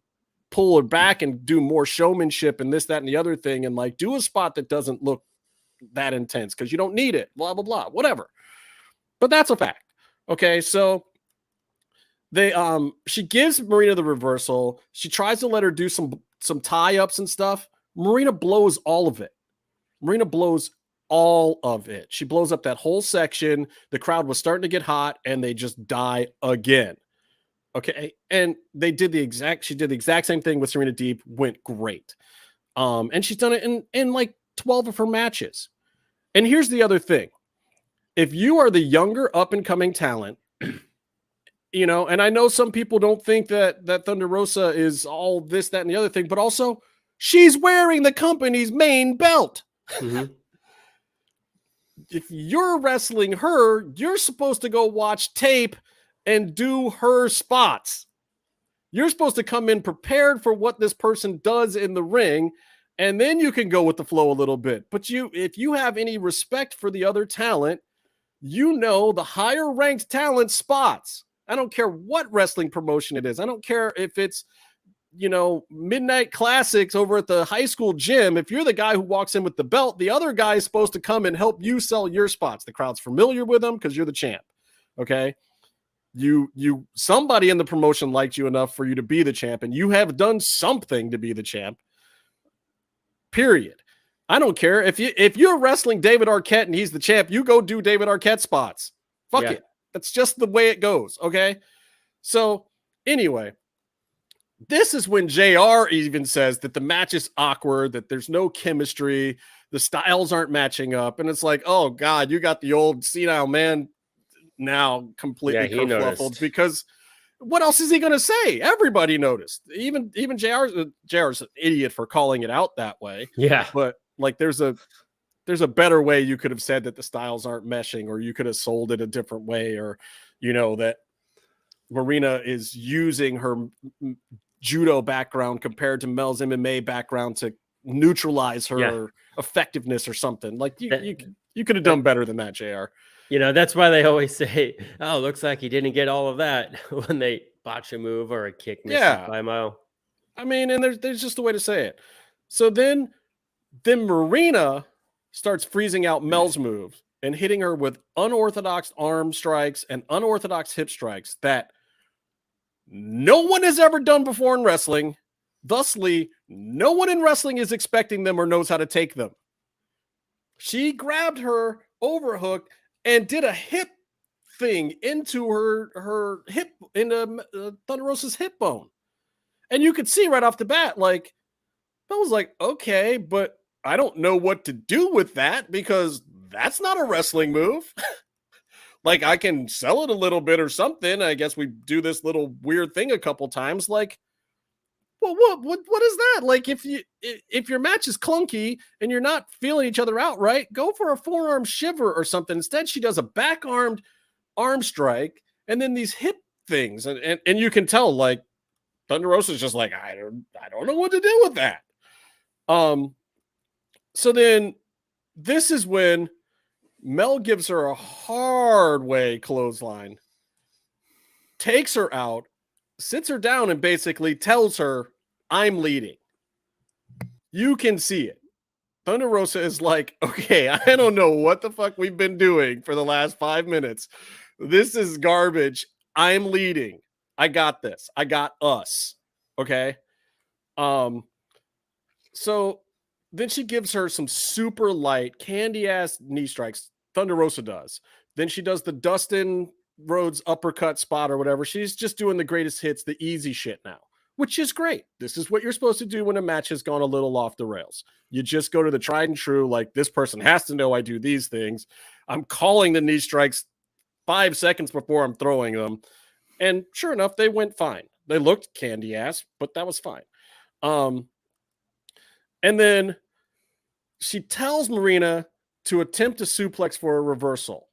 pull her back and do more showmanship and this, that, and the other thing, and, like, do a spot that doesn't look that intense because you don't need it, blah, blah, blah, whatever. But that's a fact, okay? So she gives Marina the reversal. She tries to let her do some tie-ups and stuff. Marina blows all of it. She blows up that whole section. The crowd was starting to get hot, and they just die again. Okay. And she did the exact same thing with Serena Deeb. Went great. And she's done it in like 12 of her matches. And here's the other thing. If you are the younger up-and-coming talent, and I know some people don't think that Thunder Rosa is all this, that, and the other thing, but also she's wearing the company's main belt. if you're wrestling her, you're supposed to go watch tape and do her spots. You're supposed to come in prepared for what this person does in the ring, and then you can go with the flow a little bit. But if you have any respect for the other talent, you know the higher ranked talent spots. I don't care what wrestling promotion it is. I don't care if it's, Midnight Classics over at the high school gym. If you're the guy who walks in with the belt, the other guy is supposed to come and help you sell your spots. The crowd's familiar with them because you're the champ. Okay. Somebody in the promotion liked you enough for you to be the champ, and you have done something to be the champ. Period. I don't care if you're wrestling David Arquette and he's the champ, you go do David Arquette spots. Fuck it. That's just the way it goes. Okay. So anyway, this is when JR even says that the match is awkward, that there's no chemistry, the styles aren't matching up. And it's like, oh God, you got the old senile man now completely kerfluffled, because what else is he going to say? Everybody noticed. Even JR's an idiot for calling it out that way. Yeah. But like, there's a better way you could have said that the styles aren't meshing, or you could have sold it a different way, or, that Marina is using her judo background compared to Mel's MMA background to neutralize her effectiveness or something. Like you could have done better than that, JR. That's why they always say, oh, looks like he didn't get all of that when they botch a move or a kick missed by Mo. I mean, and there's just a way to say it. So then Marina starts freezing out Mel's moves and hitting her with unorthodox arm strikes and unorthodox hip strikes that no one has ever done before in wrestling. Thusly, no one in wrestling is expecting them or knows how to take them. She grabbed her, overhooked, and did a hip thing into her hip, into Thunder Rosa's hip bone. And you could see right off the bat, like, I was like, okay, but I don't know what to do with that, because that's not a wrestling move. Like, I can sell it a little bit or something. I guess we do this little weird thing a couple times. Like, well, what is that? Like, if your match is clunky and you're not feeling each other out right, go for a forearm shiver or something. Instead, she does a back-armed arm strike and then these hip things. And you can tell, like, Thunder Rosa's just like, I don't know what to do with that. So then this is when Mel gives her a hard way clothesline, takes her out, sits her down, and basically tells her, I'm leading. You can see it. Thunder Rosa is like, okay, I don't know what the fuck we've been doing for the last 5 minutes. This is garbage. I'm leading. I got this. I got us. Okay. So then she gives her some super light, candy-ass knee strikes. Thunder Rosa does. Then she does the Dustin Rhodes uppercut spot or whatever. She's just doing the greatest hits, the easy shit now, which is great. This is what you're supposed to do when a match has gone a little off the rails. You just go to the tried and true, like, this person has to know I do these things. I'm calling the knee strikes 5 seconds before I'm throwing them. And sure enough, they went fine. They looked candy-ass, but that was fine. And then she tells Marina to attempt a suplex for a reversal.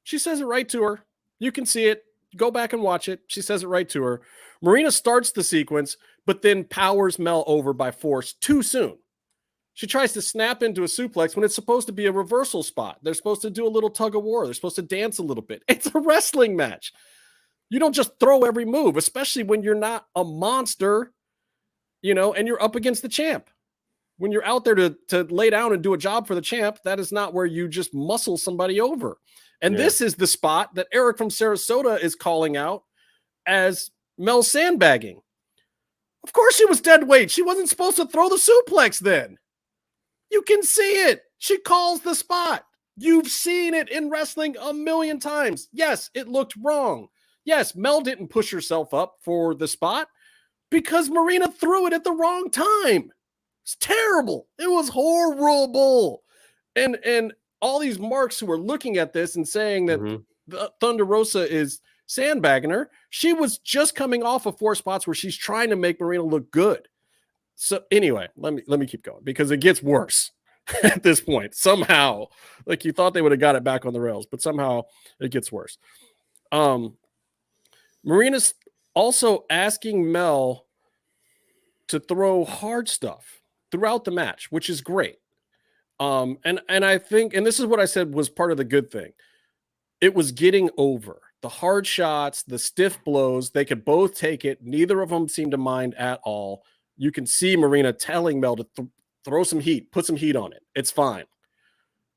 She says it right to her. You can see it. Go back and watch it. She says it right to her. Marina starts the sequence, but then powers Mel over by force too soon. She tries to snap into a suplex when it's supposed to be a reversal spot. They're supposed to do a little tug of war. They're supposed to dance a little bit. It's a wrestling match. You don't just throw every move, especially when you're not a monster, and you're up against the champ. When you're out there to lay down and do a job for the champ, that is not where you just muscle somebody over. And this is the spot that Eric from Sarasota is calling out as Mel sandbagging. Of course she was dead weight. She wasn't supposed to throw the suplex then. You can see it. She calls the spot. You've seen it in wrestling a million times. Yes, it looked wrong. Yes, Mel didn't push herself up for the spot because Marina threw it at the wrong time. It's terrible. It was horrible. And all these marks who are looking at this and saying that Thunder Rosa is sandbagging her, she was just coming off of 4 spots where she's trying to make Marina look good. So anyway, let me keep going because it gets worse. at this point. Somehow, like you thought they would have got it back on the rails, but somehow it gets worse. Marina's also asking Mel to throw hard stuff throughout the match, which is great. And I think, and this is what I said was part of the good thing. It was getting over the hard shots, the stiff blows. They could both take it. Neither of them seemed to mind at all. You can see Marina telling Mel to throw some heat, put some heat on it. It's fine.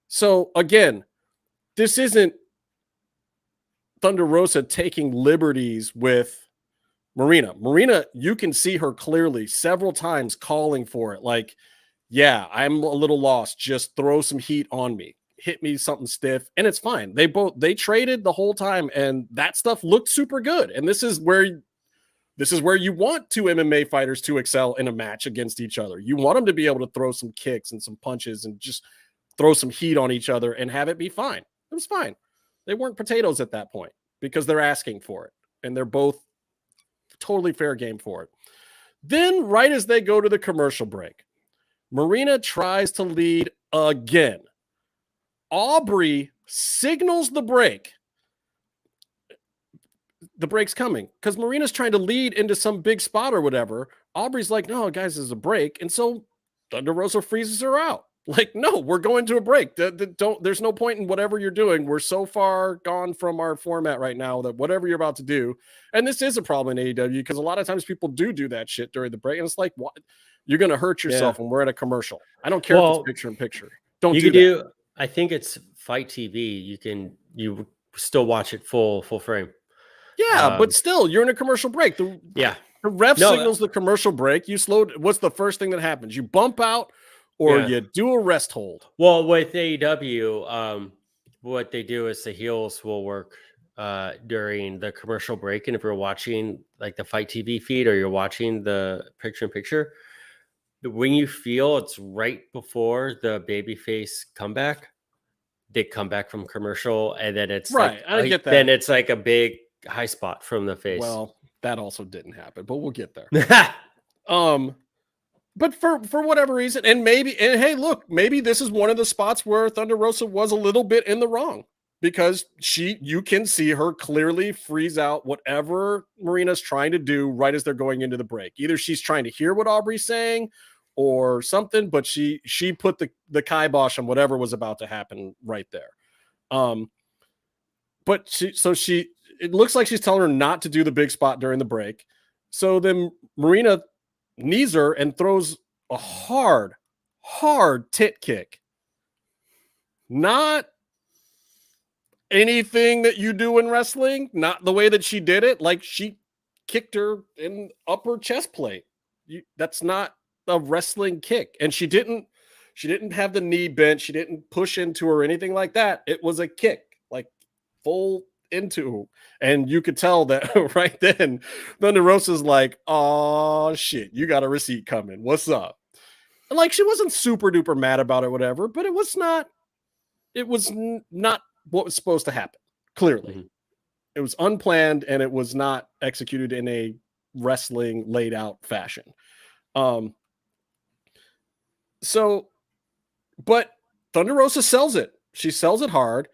So again, this isn't Thunder Rosa taking liberties with Marina. Marina, you can see her clearly several times calling for it. Like, yeah, I'm a little lost. Just throw some heat on me. Hit me something stiff. And it's fine. They traded the whole time, and that stuff looked super good. And this is where you want two MMA fighters to excel in a match against each other. You want them to be able to throw some kicks and some punches and just throw some heat on each other and have it be fine. It was fine. They weren't potatoes at that point because they're asking for it. And they're both totally fair game for it. Then right as they go to the commercial break, Marina tries to lead again. Aubrey signals the break. The break's coming because Marina's trying to lead into some big spot or whatever. Aubrey's like, no, guys, there's a break. And so Thunder Rosa freezes her out. Like, no, we're going to a break. There's no point in whatever you're doing. We're so far gone from our format right now that whatever you're about to do, and this is a problem in AEW because a lot of times people do that shit during the break. And it's like, what? You're going to hurt yourself when we're at a commercial. I don't care if it's picture in picture. Don't do that. I think it's Fight TV. You still watch it full frame. Yeah, but still, you're in a commercial break. The ref signals the commercial break. You slowed. What's the first thing that happens? You bump out or you do a rest hold. Well, with AEW, what they do is the heels will work during the commercial break. And if you're watching like the Fight TV feed or you're watching the picture in picture, when you feel it's right before the babyface comeback, they come back from commercial and then it's right. I get that. Then it's like a big high spot from the face. Well, that also didn't happen, but we'll get there. But for whatever reason, and hey, look, maybe this is one of the spots where Thunder Rosa was a little bit in the wrong because you can see her clearly freeze out whatever Marina's trying to do right as they're going into the break. Either she's trying to hear what Aubrey's saying or something, but she put the kibosh on whatever was about to happen right there. But it looks like she's telling her not to do the big spot during the break. So then Marina knees her and throws a hard tit kick. Not anything that you do in wrestling, not the way that she did it. Like she kicked her in upper chest plate. That's not a wrestling kick. And she didn't have the knee bent. She didn't push into her or anything like that. It was a kick, like full into, and you could tell that right then Thunder Rosa's like, oh shit, you got a receipt coming, what's up? And like she wasn't super duper mad about it, whatever, but it was not what was supposed to happen. Clearly it was unplanned and it was not executed in a wrestling laid out fashion. But Thunder Rosa sells it. She sells it hard.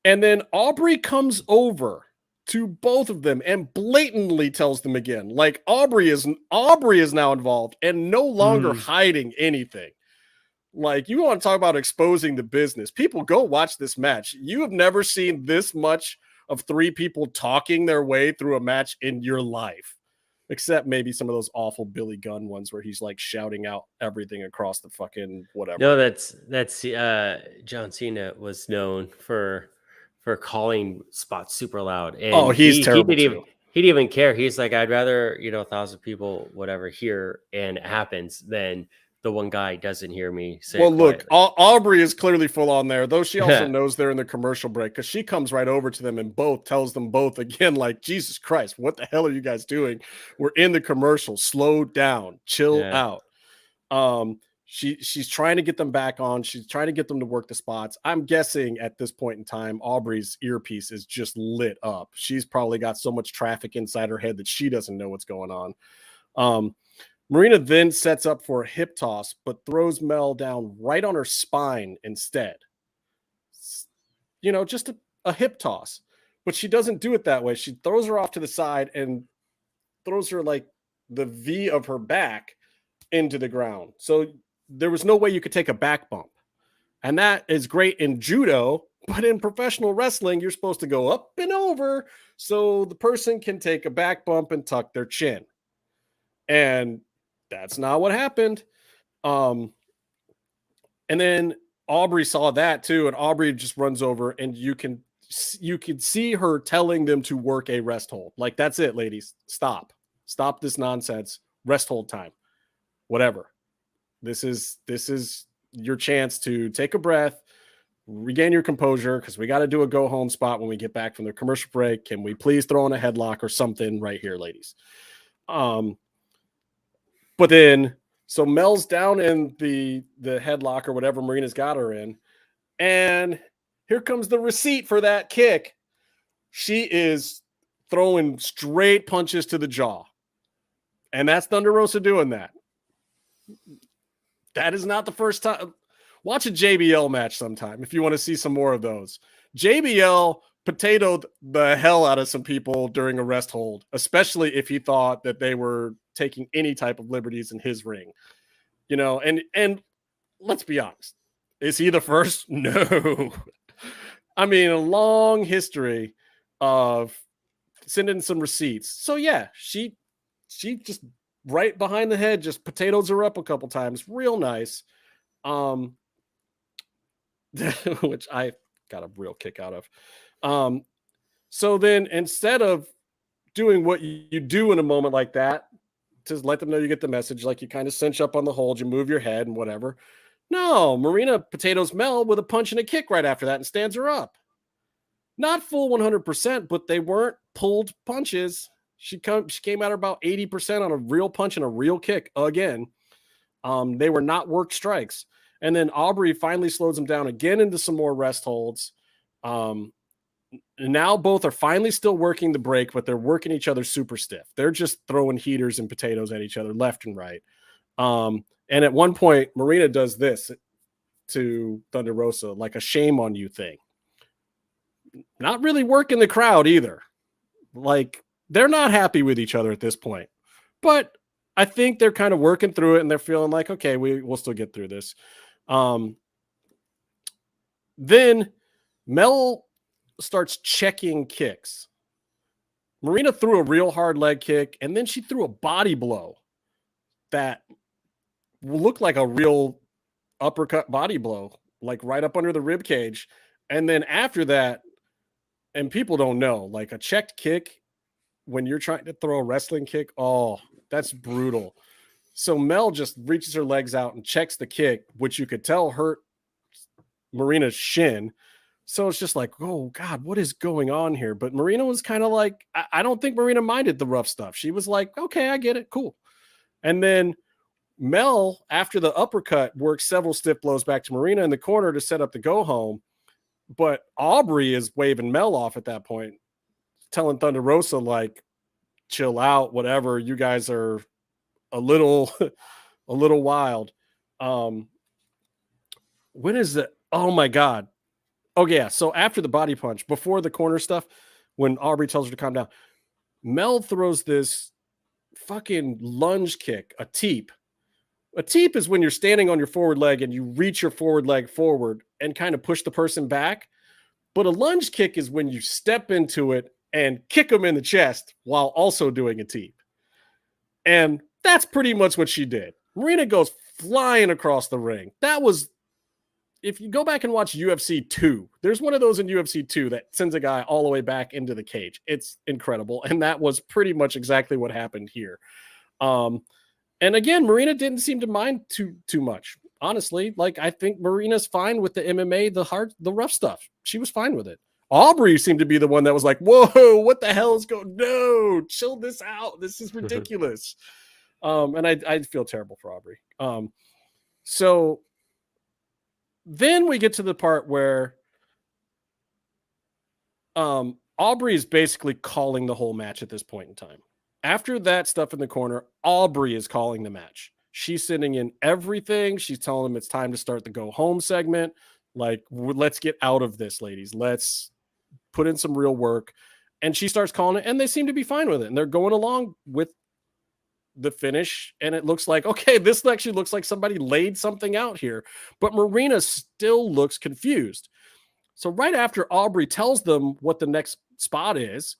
And then Aubrey comes over to both of them and blatantly tells them again, like Aubrey is now involved and no longer hiding anything. Like, you want to talk about exposing the business. People, go watch this match. You have never seen this much of three people talking their way through a match in your life, except maybe some of those awful Billy Gunn ones where he's like shouting out everything across the fucking whatever. No, that's John Cena was known for calling spots super loud. And he's terrible. He didn't even care. He's like, I'd rather 1,000 people whatever hear and it happens than the one guy doesn't hear me say. Well, look, Aubrey is clearly full on there, though she also knows they're in the commercial break because she comes right over to them and tells them both again, like, Jesus Christ, what the hell are you guys doing? We're in the commercial. Slow down, chill out. She's trying to get them back on. She's trying to get them to work the spots. I'm guessing at this point in time, Aubrey's earpiece is just lit up. She's probably got so much traffic inside her head that she doesn't know what's going on. Marina then sets up for a hip toss, but throws Mel down right on her spine instead. You know, just a hip toss. But she doesn't do it that way. She throws her off to the side and throws her like the V of her back into the ground. So there was no way you could take a back bump. And that is great in judo, but in professional wrestling, you're supposed to go up and over so the person can take a back bump and tuck their chin. And that's not what happened. And then Aubrey saw that too, and Aubrey just runs over, and you can see her telling them to work a rest hold. Like, that's it, ladies. Stop this nonsense. Rest hold time. Whatever. This is your chance to take a breath, regain your composure, because we got to do a go home spot when we get back from the commercial break. Can we please throw in a headlock or something right here, ladies? But then, so Mel's down in the headlock or whatever Marina's got her in, and here comes the receipt for that kick. She is throwing straight punches to the jaw, and that's Thunder Rosa doing that. That is not the first time. Watch a JBL match sometime if you want to see some more of those. JBL potatoed the hell out of some people during a rest hold, especially if he thought that they were taking any type of liberties in his ring. You know, and let's be honest. Is he the first? No. I mean, a long history of sending some receipts. So yeah, she just right behind the head, just potatoes her up a couple times. Real nice. Which I got a real kick out of. So then instead of doing what you do in a moment like that, to let them know you get the message, like you kind of cinch up on the hold, you move your head and whatever. No, Marina potatoes Mel with a punch and a kick right after that and stands her up. Not full 100%, but they weren't pulled punches. She came out about 80% on a real punch and a real kick again. They were not worked strikes. And then Aubrey finally slows them down again into some more rest holds. Now both are finally still working the break, but they're working each other super stiff. They're just throwing heaters and potatoes at each other left and right. And at one point, Marina does this to Thunder Rosa, like a shame on you thing. Not really working the crowd either. Like, they're not happy with each other at this point. But I think they're kind of working through it, and they're feeling like, okay, we'll still get through this. Then Mel starts checking kicks. Marina threw a real hard leg kick, and then she threw a body blow that looked like a real uppercut body blow, like right up under the rib cage. And then after that, and people don't know, like a checked kick when you're trying to throw a wrestling kick, oh, that's brutal. So Mel just reaches her legs out and checks the kick, which you could tell hurt Marina's shin. So it's just like, oh God, what is going on here? But Marina was kind of like, I don't think Marina minded the rough stuff. She was like, okay, I get it. Cool. And then Mel, after the uppercut, works several stiff blows back to Marina in the corner to set up the go home. But Aubrey is waving Mel off at that point, telling Thunder Rosa, like, chill out, whatever. You guys are a little wild. When is it? Oh my God. Oh yeah. So after the body punch, before the corner stuff, when Aubrey tells her to calm down, Mel throws this fucking lunge kick, a teep. A teep is when you're standing on your forward leg and you reach your forward leg forward and kind of push the person back. But a lunge kick is when you step into it and kick them in the chest while also doing a teep. And that's pretty much what she did. Marina goes flying across the ring. That was, if you go back and watch UFC 2, there's one of those in UFC 2 that sends a guy all the way back into the cage. It's incredible. And that was pretty much exactly what happened here. And again, Marina didn't seem to mind too much. Honestly, like, I think Marina's fine with the MMA, the rough stuff. She was fine with it. Aubrey seemed to be the one that was like, whoa, what the hell is going? No, chill this out. This is ridiculous. And I feel terrible for Aubrey. So then we get to the part where Aubrey is basically calling the whole match at this point in time. After that stuff in the corner, Aubrey is calling the match. She's sitting in everything. She's telling them it's time to start the go home segment. Like, let's get out of this, ladies. Let's put in some real work. And she starts calling it, and they seem to be fine with it. And they're going along with the finish. And it looks like, okay, this actually looks like somebody laid something out here. But Marina still looks confused. So right after Aubrey tells them what the next spot is,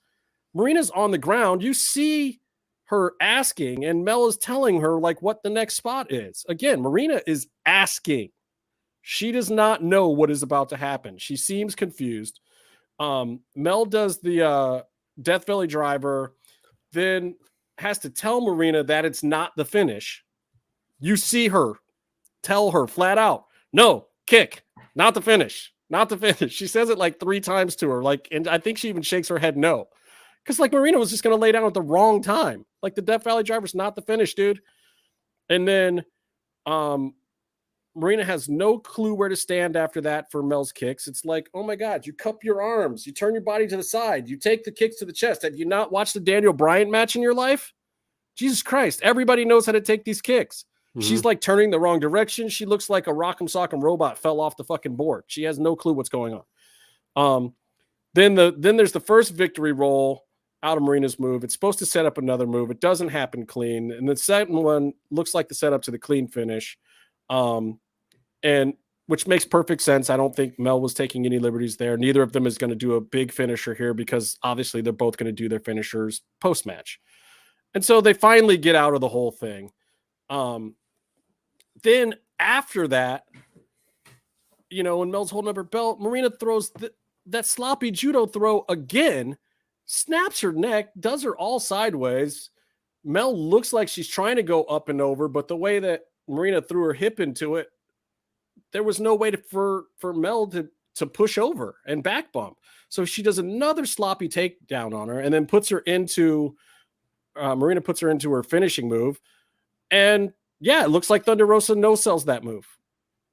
Marina's on the ground. You see her asking, and Mel is telling her like what the next spot is. Again, Marina is asking. She does not know what is about to happen. She seems confused. Mel does the Death Valley driver, then has to tell Marina that it's not the finish. You see her tell her flat out, no, kick, not the finish, not the finish. She says it like 3 times to her, like, and I think she even shakes her head no. Because like Marina was just going to lay down at the wrong time. Like the Death Valley driver's not the finish, dude. And then Marina has no clue where to stand after that for Mel's kicks. It's like, oh my God, you cup your arms. You turn your body to the side. You take the kicks to the chest. Have you not watched the Daniel Bryan match in your life? Jesus Christ. Everybody knows how to take these kicks. Mm-hmm. She's like turning the wrong direction. She looks like a rock'em sock'em robot fell off the fucking board. She has no clue what's going on. Then there's the first victory roll out of Marina's move. It's supposed to set up another move. It doesn't happen clean. And the second one looks like the setup to the clean finish. And which makes perfect sense. I don't think Mel was taking any liberties there. Neither of them is going to do a big finisher here because obviously they're both going to do their finishers post-match. And so they finally get out of the whole thing. Then after that, you know, when Mel's holding up her belt, Marina throws that sloppy judo throw again, snaps her neck, does her all sideways. Mel looks like she's trying to go up and over, but the way that Marina threw her hip into it, there was no way for Mel to push over and back bump. So she does another sloppy takedown on her and then puts her into Marina puts her into her finishing move. And yeah, it looks like Thunder Rosa no-sells that move.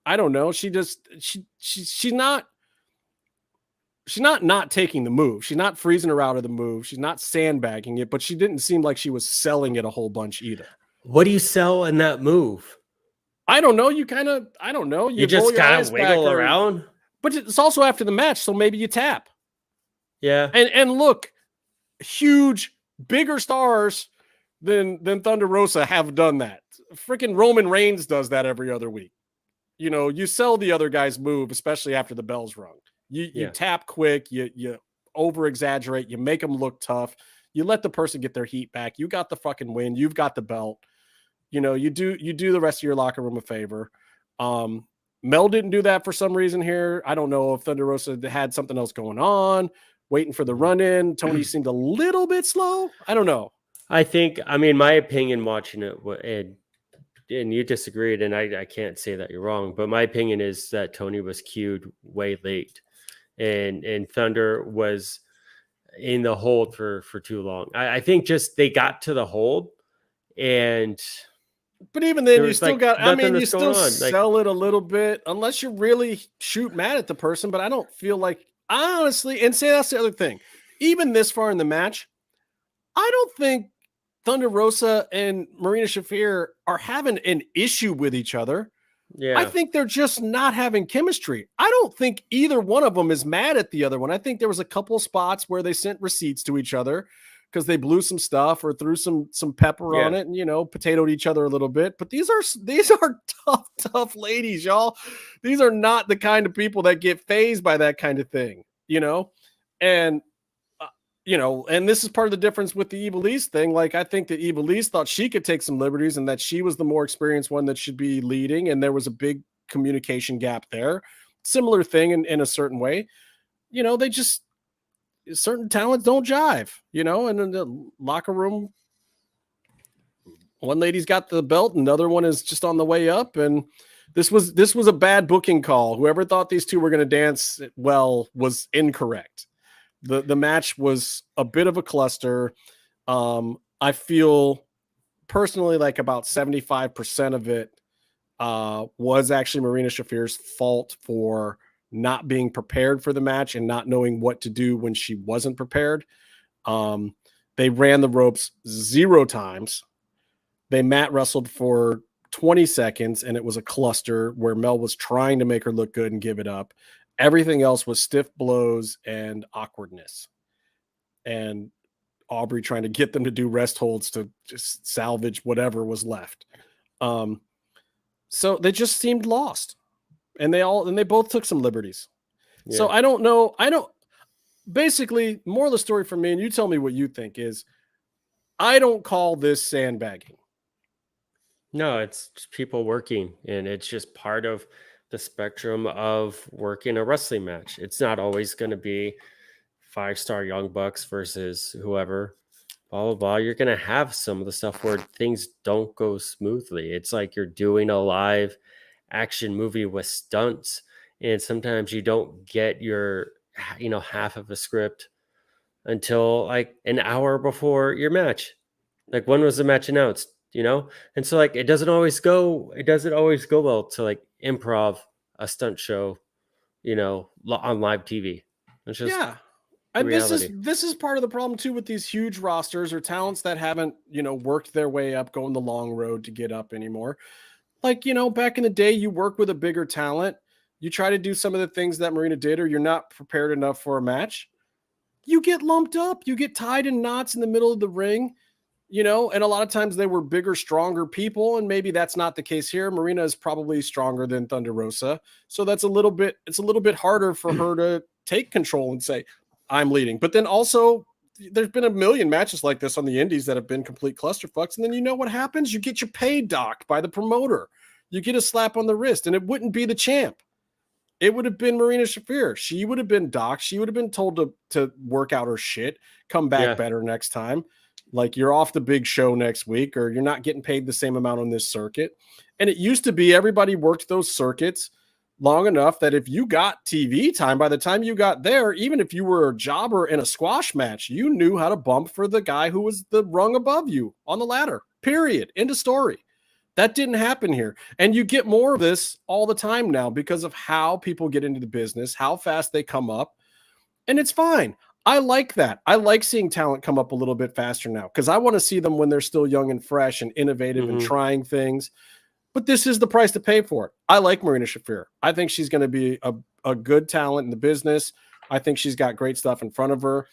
I don't know. She's not taking the move. She's not freezing her out of the move. She's not sandbagging it, but she didn't seem like she was selling it a whole bunch either. What do you sell in that move? I don't know. I don't know. You just kind of wiggle around. But it's also after the match, so maybe you tap. Yeah. And look, huge, bigger stars than Thunder Rosa have done that. Freaking Roman Reigns does that every other week. You know, you sell the other guy's move, especially after the bell's rung. You tap quick, you over exaggerate, you make them look tough, you let the person get their heat back. You got the fucking win, you've got the belt. You know, you do the rest of your locker room a favor. Mel didn't do that for some reason here. I don't know if Thunder Rosa had something else going on, waiting for the run in. Tony seemed a little bit slow. I don't know. I mean, my opinion watching it, and you disagreed, and I can't say that you're wrong, but my opinion is that Tony was cued way late. And Thunder was in the hold for too long. I think just they got to the hold, but even then you still got, I mean, you still sell it a little bit unless you really shoot mad at the person. But I don't feel like, honestly, and say that's the other thing. Even this far in the match, I don't think Thunder Rosa and Marina Shafir are having an issue with each other. Yeah. I think they're just not having chemistry. I don't think either one of them is mad at the other one. I think there was a couple spots where they sent receipts to each other because they blew some stuff or threw some pepper on it and, you know, potatoed each other a little bit. But these are tough ladies, y'all. These are not the kind of people that get fazed by that kind of thing, you know? And, you know, and this is part of the difference with the Evil East thing. Like, I think that Evil East thought she could take some liberties and that she was the more experienced one that should be leading. And there was a big communication gap there. Similar thing in a certain way. You know, they just, certain talents don't jive, you know, and in the locker room, one lady's got the belt, another one is just on the way up. And this was a bad booking call. Whoever thought these two were going to dance well was incorrect. The match was a bit of a cluster. I feel personally like about 75% of it was actually Marina Shafir's fault for not being prepared for the match and not knowing what to do when she wasn't prepared. They ran the ropes 0 times. They mat wrestled for 20 seconds, and it was a cluster where Mel was trying to make her look good and give it up. Everything else was stiff blows and awkwardness. And Aubrey trying to get them to do rest holds to just salvage whatever was left. So they just seemed lost. And they both took some liberties. Yeah. So I don't know. Basically, more of the story for me, and you tell me what you think, is I don't call this sandbagging. No, it's just people working, and it's just part of the spectrum of working a wrestling match. It's not always going to be 5-star Young Bucks versus whoever, blah, blah, blah. You're going to have some of the stuff where things don't go smoothly. It's like you're doing a live action movie with stunts, and sometimes you don't get your, half of a script until like an hour before your match. Like, when was the match announced? And so like it doesn't always go well to like improv a stunt show, on live TV. It's just and this is part of the problem too with these huge rosters or talents that haven't worked their way up, going the long road to get up anymore. Like, back in the day, you work with a bigger talent, you try to do some of the things that Marina did, or you're not prepared enough for a match, you get lumped up, you get tied in knots in the middle of the ring. And a lot of times they were bigger, stronger people. And maybe that's not the case here. Marina is probably stronger than Thunder Rosa. So it's a little bit harder for her to take control and say, I'm leading. But then also there's been a million matches like this on the indies that have been complete clusterfucks. And then what happens? You get your pay docked by the promoter. You get a slap on the wrist, and it wouldn't be the champ. It would have been Marina Shafir. She would have been docked. She would have been told to work out her shit, come back better next time. Like, you're off the big show next week, or you're not getting paid the same amount on this circuit. And it used to be everybody worked those circuits long enough that if you got TV time, by the time you got there, even if you were a jobber in a squash match, you knew how to bump for the guy who was the rung above you on the ladder, period. End of story. That didn't happen here. And you get more of this all the time now because of how people get into the business, how fast they come up. And it's fine. I like that. I like seeing talent come up a little bit faster now because I want to see them when they're still young and fresh and innovative and trying things. But this is the price to pay for it. I like Marina Shafir. I think she's going to be a good talent in the business. I think she's got great stuff in front of her.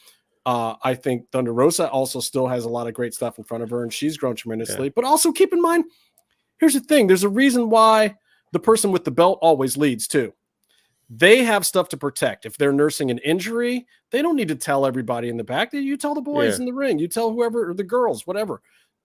I think Thunder Rosa also still has a lot of great stuff in front of her, and she's grown tremendously. Yeah. But also keep in mind, here's the thing. There's a reason why the person with the belt always leads too. They have stuff to protect. If they're nursing an injury, they don't need to tell everybody in the back. You tell the boys in the ring. You tell whoever, or the girls, whatever.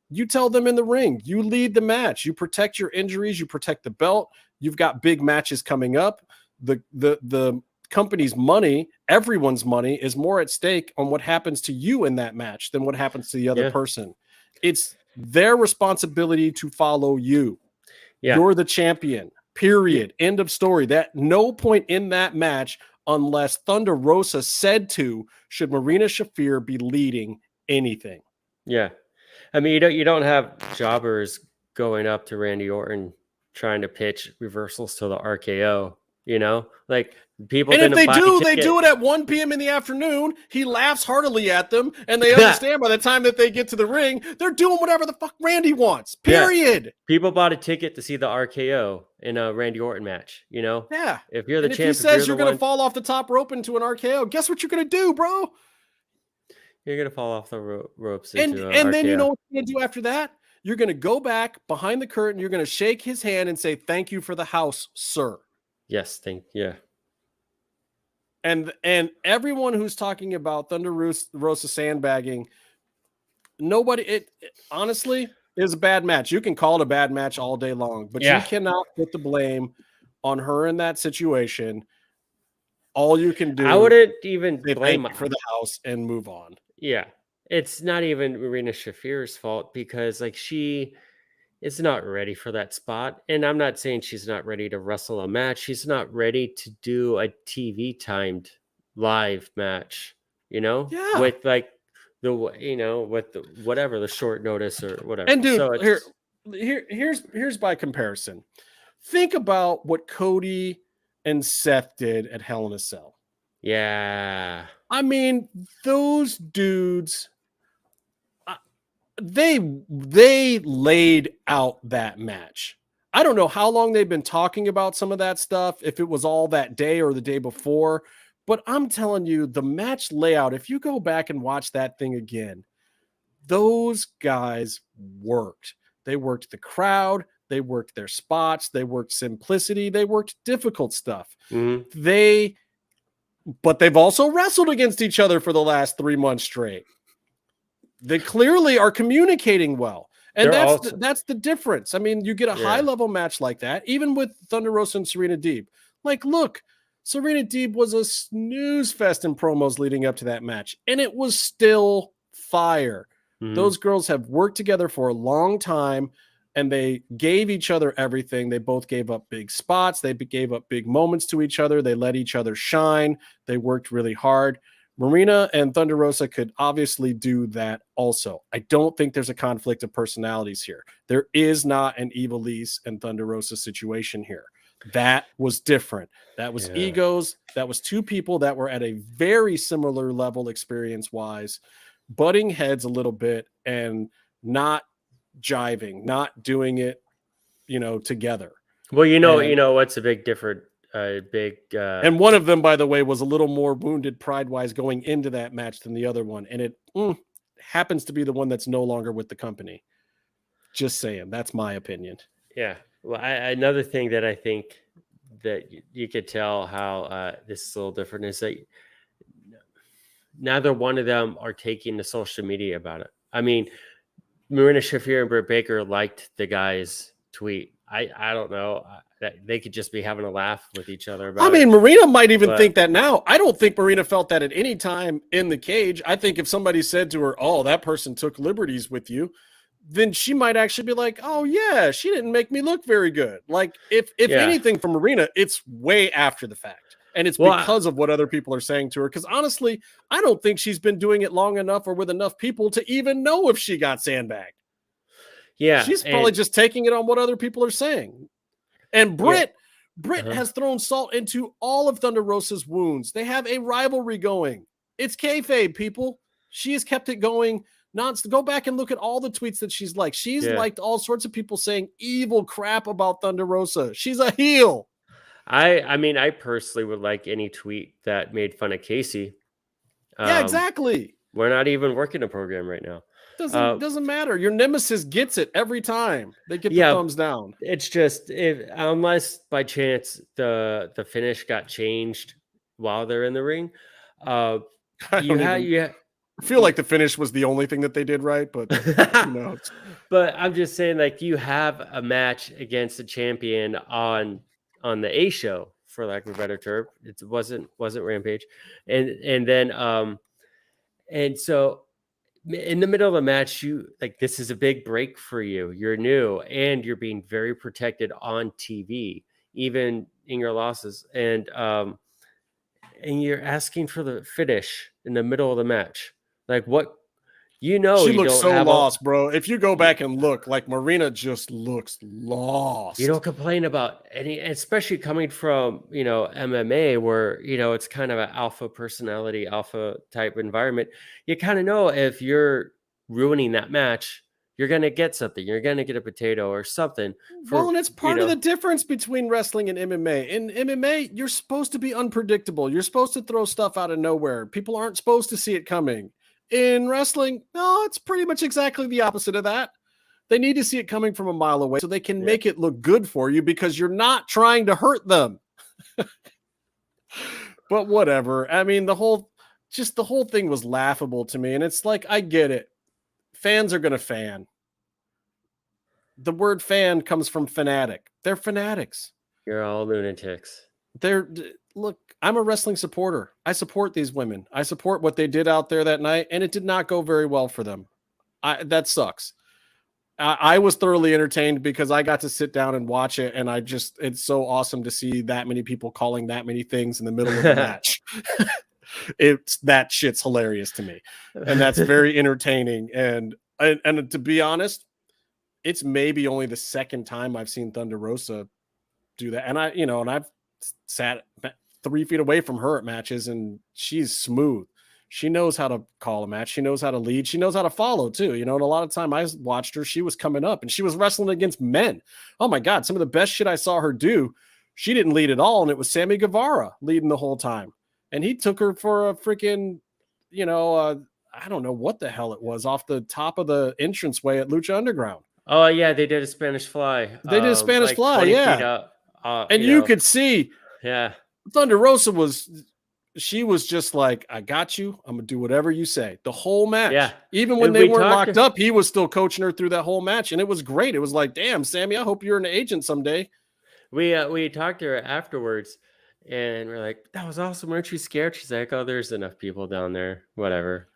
You tell them in the ring. You lead the match. You protect your injuries. You protect the belt. You've got big matches coming up. The company's money, everyone's money, is more at stake on what happens to you in that match than what happens to the other person. It's their responsibility to follow you. Yeah. You're the champion. Period. End of story. That no point in that match, unless Thunder Rosa said to, should Marina Shafir be leading anything. Yeah. I mean, you don't have jobbers going up to Randy Orton trying to pitch reversals to the RKO, like people. And if they do, they do it at 1 p.m. in the afternoon. He laughs heartily at them, and they understand by the time that they get to the ring, they're doing whatever the fuck Randy wants. Period. Yeah. People bought a ticket to see the RKO in a Randy Orton match. Yeah. If you're the champ, if he says you're going to fall off the top rope into an RKO, guess what you're going to do, bro? You're going to fall off the ropes. And then you know what you're going to do after that? You're going to go back behind the curtain. You're going to shake his hand and say, "Thank you for the house, sir." Yes. Yeah. And everyone who's talking about Thunder Rosa sandbagging, nobody, it honestly is a bad match. You can call it a bad match all day long, but you cannot put the blame on her in that situation. All you can do, I wouldn't even blame for the house and move on. Yeah. It's not even Marina Shafir's fault because she is not ready for that spot. And I'm not saying she's not ready to wrestle a match. She's not ready to do a TV timed live match, with with whatever the short notice or whatever. And dude, so here's by comparison. Think about what Cody and Seth did at Hell in a Cell. Yeah. I mean, those dudes they laid out that match. I don't know how long they've been talking about some of that stuff, if it was all that day or the day before, but I'm telling you, the match layout, if you go back and watch that thing again, those guys worked. They worked the crowd, they worked their spots, they worked simplicity, they worked difficult stuff. Mm-hmm. But they've also wrestled against each other for the last 3 months straight. They clearly are communicating well. And that's the difference. I mean, you get a high-level match like that, even with Thunder Rosa and Serena Deeb. Like, look, Serena Deeb was a snooze fest in promos leading up to that match, and it was still fire. Mm-hmm. Those girls have worked together for a long time, and they gave each other everything. They both gave up big spots. They gave up big moments to each other. They let each other shine. They worked really hard. Marina and Thunder Rosa could obviously do that also. I don't think there's a conflict of personalities here. There is not an Ivelisse and Thunder Rosa situation here. That was different. That was egos. That was two people that were at a very similar level experience-wise, butting heads a little bit and not jiving, not doing it, together. Well, you know what's a big difference. And one of them, by the way, was a little more wounded pride-wise going into that match than the other one, and it happens to be the one that's no longer with the company. Just saying, that's my opinion. Yeah. Well, another thing that I think that you could tell how this is a little different is that neither one of them are taking to social media about it. I mean, Marina Shafir and Britt Baker liked the guy's tweet. I don't know. That they could just be having a laugh with each other about it. Marina might even think that now. I don't think Marina felt that at any time in the cage. I think if somebody said to her, "Oh, that person took liberties with you," then she might actually be like, "Oh yeah, she didn't make me look very good." Like if anything from Marina, it's way after the fact. And it's because of what other people are saying to her. Because honestly, I don't think she's been doing it long enough or with enough people to even know if she got sandbagged. Yeah. She's probably just taking it on what other people are saying. And Britt has thrown salt into all of Thunder Rosa's wounds. They have a rivalry going. It's kayfabe, people. She has kept it going. Go back and look at all the tweets that she's liked. She's liked all sorts of people saying evil crap about Thunder Rosa. She's a heel. I mean, I personally would like any tweet that made fun of Casey. Yeah, exactly. We're not even working a program right now. Doesn't matter. Your nemesis gets it every time. They get the thumbs down. It's just unless by chance the finish got changed while they're in the ring. I feel like the finish was the only thing that they did right, but But I'm just saying, like, you have a match against a champion on the A show, for lack of a better term. It wasn't Rampage, and then and so in the middle of the match, this is a big break for you. You're new and you're being very protected on TV, even in your losses, and you're asking for the finish in the middle of the match. Like, what? She looks so lost, bro. If you go back and look, like, Marina just looks lost. You don't complain about any, especially coming from, MMA, where, it's kind of an alpha personality, alpha type environment. You kind of know if you're ruining that match, you're going to get something. You're going to get a potato or something. And it's part of the difference between wrestling and MMA. In MMA, you're supposed to be unpredictable. You're supposed to throw stuff out of nowhere. People aren't supposed to see it coming. In wrestling, no, it's pretty much exactly the opposite of that. They need to see it coming from a mile away so they can make it look good for you because you're not trying to hurt them. But whatever. I mean, the whole thing was laughable to me. And it's like, I get it. Fans are going to fan. The word fan comes from fanatic. They're fanatics. You're all lunatics. Look, I'm a wrestling supporter. I support these women. I support what they did out there that night, and it did not go very well for them. That sucks. I was thoroughly entertained because I got to sit down and watch it, and it's so awesome to see that many people calling that many things in the middle of the match. That shit's hilarious to me, and that's very entertaining. And to be honest, it's maybe only the second time I've seen Thunder Rosa do that, and I've sat 3 feet away from her at matches, and she's smooth. She knows how to call a match. She knows how to lead. She knows how to follow too. And a lot of time I watched her, she was coming up and she was wrestling against men. Oh my God. Some of the best shit I saw her do, she didn't lead at all. And it was Sammy Guevara leading the whole time. And he took her for a freaking, I don't know what the hell it was, off the top of the entranceway at Lucha Underground. Oh yeah. They did a Spanish fly. They did a Spanish fly. 20 Yeah. feet up, and you could see, yeah, Thunder Rosa she was just like, I got you. I'm going to do whatever you say. The whole match. Yeah. Even when And they we weren't talked locked up, he was still coaching her through that whole match. And it was great. It was like, damn, Sammy, I hope you're an agent someday. We talked to her afterwards and we're like, that was awesome. Weren't you scared? She's like, oh, there's enough people down there. Whatever.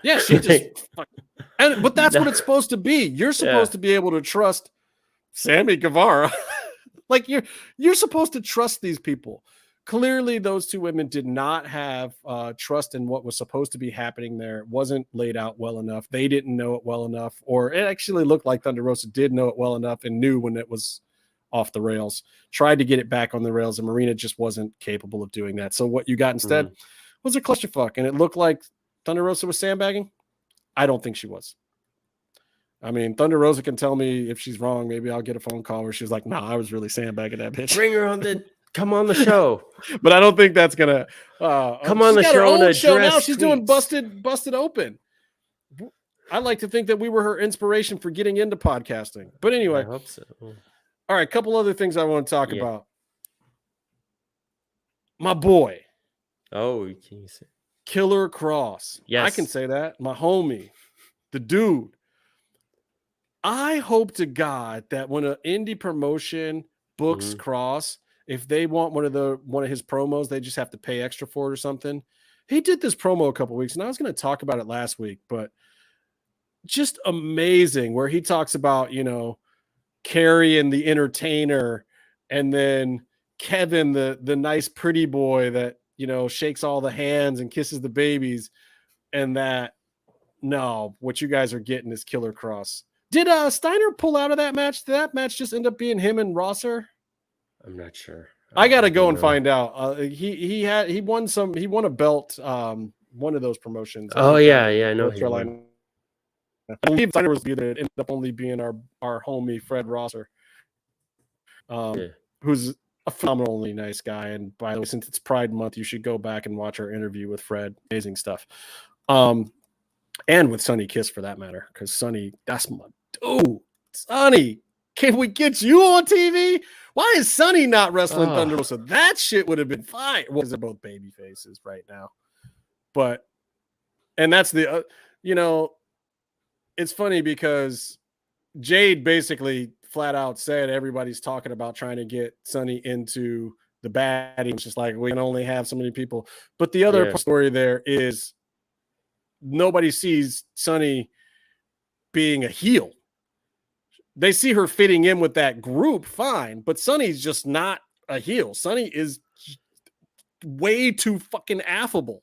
Yeah, she just but that's what it's supposed to be. You're supposed to be able to trust Sammy Guevara. Like you're supposed to trust these people. Clearly, those two women did not have trust in what was supposed to be happening there. It wasn't laid out well enough. They didn't know it well enough, or it actually looked like Thunder Rosa did know it well enough and knew when it was off the rails, tried to get it back on the rails, and Marina just wasn't capable of doing that. So what you got instead was a clusterfuck, and it looked like Thunder Rosa was sandbagging. I don't think she was. I mean, Thunder Rosa can tell me if she's wrong. Maybe I'll get a phone call where she's like, nah, I was really sandbagging that bitch. Bring her on come on the show. But I don't think that's gonna come on the show. Her own show now. She's tweets. Doing busted open. I like to think that we were her inspiration for getting into podcasting. But anyway, I hope so. All right, a couple other things I want to talk about. My boy. Oh, can you say Killer Cross? Yes, I can say that. My homie, the dude. I hope to God that when an indie promotion books Cross, if they want one of his promos, they just have to pay extra for it or something. He did this promo a couple weeks, and I was going to talk about it last week, but just amazing where he talks about, carrying the entertainer, and then Kevin, the nice pretty boy that, shakes all the hands and kisses the babies, and that what you guys are getting is Killer Cross. Did Steiner pull out of that match? Did that match just end up being him and Rosser? I'm not sure. I gotta go and find out. He won a belt, one of those promotions. Oh yeah, I know. North Carolina. I believe Steiner was either it ended up only being our homie Fred Rosser, who's a phenomenally nice guy. And by the way, since it's Pride Month, you should go back and watch our interview with Fred. Amazing stuff. And with Sonny Kiss for that matter, because Sonny, that's my dude. Sonny, can we get you on TV? Why is Sonny not wrestling Thunder Rosa? That shit would have been fine. Well, they're both baby faces right now. And that's the, it's funny because Jade basically flat out said everybody's talking about trying to get Sonny into the baddie. It's just like, we can only have so many people. But the other story there is nobody sees Sonny being a heel. They see her fitting in with that group, fine, but Sonny's just not a heel. Sonny is way too fucking affable.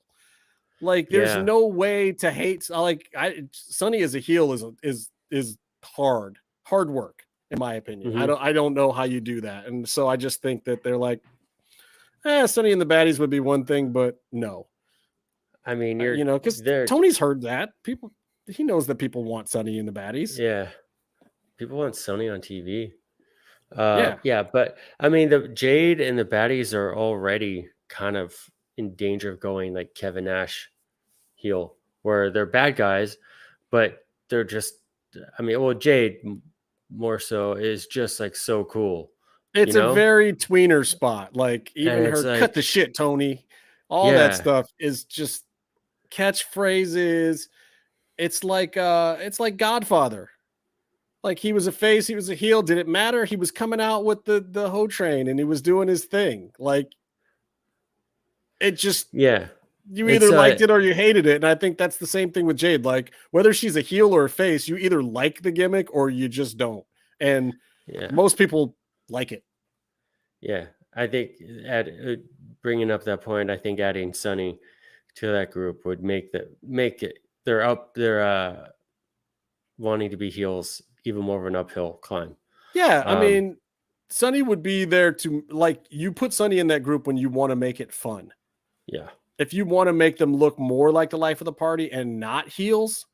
Like, there's no way to hate. Sonny as a heel is hard work, in my opinion. I don't know how you do that, and so I just think that they're like, Sonny and the baddies would be one thing, but no. I mean, because Tony's heard that he knows that people want Sonny and the baddies. Yeah. People want Sonny on TV. But I mean, the Jade and the baddies are already kind of in danger of going like Kevin Nash heel, where they're bad guys, but they're just, Jade more so is just like so cool. It's a very tweener spot. Like, even her like, cut the shit, Tony. All that stuff is just catchphrases. It's like Godfather. Like, he was a face, he was a heel. Did it matter? He was coming out with the hoe train and he was doing his thing. Like, it just, you either liked it or you hated it. And I think that's the same thing with Jade. Like, whether she's a heel or a face, you either like the gimmick or you just don't. And most people like it. Yeah. I think bringing up that point, I think adding Sonny to that group would make it, they're wanting to be heels even more of an uphill climb. Yeah, I mean, Sonny would be there to, like, you put Sonny in that group when you want to make it fun. Yeah. If you want to make them look more like the life of the party and not heels,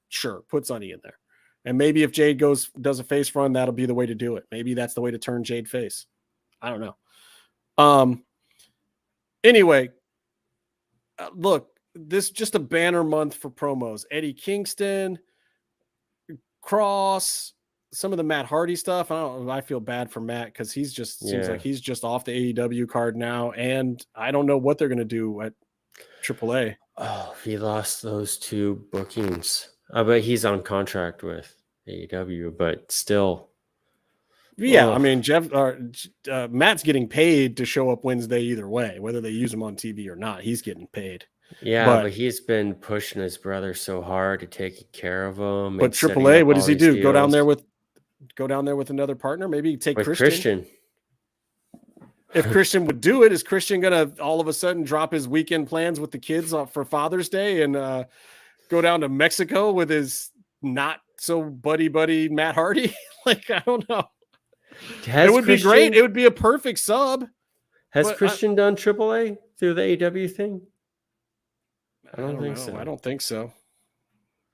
sure, put Sunny in there. And maybe if Jade does a face run, that'll be the way to do it. Maybe that's the way to turn Jade face. I don't know. Anyway, look, this is just a banner month for promos. Eddie Kingston, Cross, some of the Matt Hardy stuff. I feel bad for Matt because he's just seems like he's just off the AEW card now, and I don't know what they're going to do at AAA. Oh, he lost those 2 bookings. But he's on contract with AEW, but still. Yeah, I mean, Matt's getting paid to show up Wednesday either way, whether they use him on TV or not. He's getting paid. Yeah, but he's been pushing his brother so hard to take care of him. But AAA, what does he do? Go down there with another partner? Maybe take Christian. If Christian would do it, is Christian gonna all of a sudden drop his weekend plans with the kids for Father's Day and go down to Mexico with his not so buddy Matt Hardy? Like, I don't know. It would be great. It would be a perfect sub. Has Christian done AAA through the AEW thing? I don't think so. I don't think so.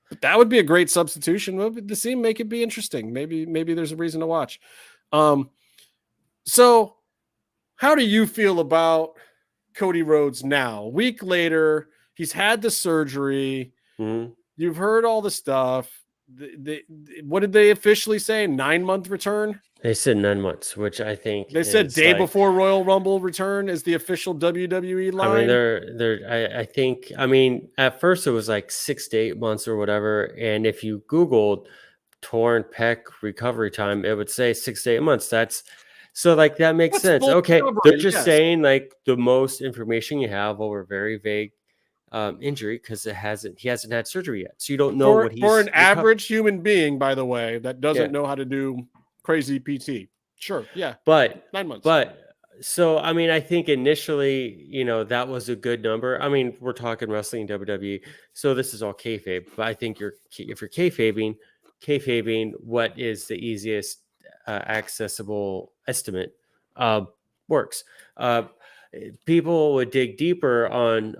But that would be a great substitution. The scene make it be interesting. Maybe there's a reason to watch. So how do you feel about Cody Rhodes now? A week later, he's had the surgery. Mm-hmm. You've heard all the stuff. What did they officially say? 9-month return? They said 9 months, which I think they said day before Royal Rumble return is the official WWE line. I mean, I think at first it was like 6 to 8 months or whatever. And if you Googled torn pec recovery time, it would say 6 to 8 months. That makes sense. Okay. They're just saying like the most information you have over a very vague injury because he hasn't had surgery yet. So you don't know what he's for an average human being, by the way, that doesn't know how to do crazy PT. Sure. Yeah. But 9 months. So, I mean, I think initially, that was a good number. I mean, we're talking wrestling WWE, so this is all kayfabe. But I think if you're kayfabing, what is the easiest accessible estimate works. People would dig deeper on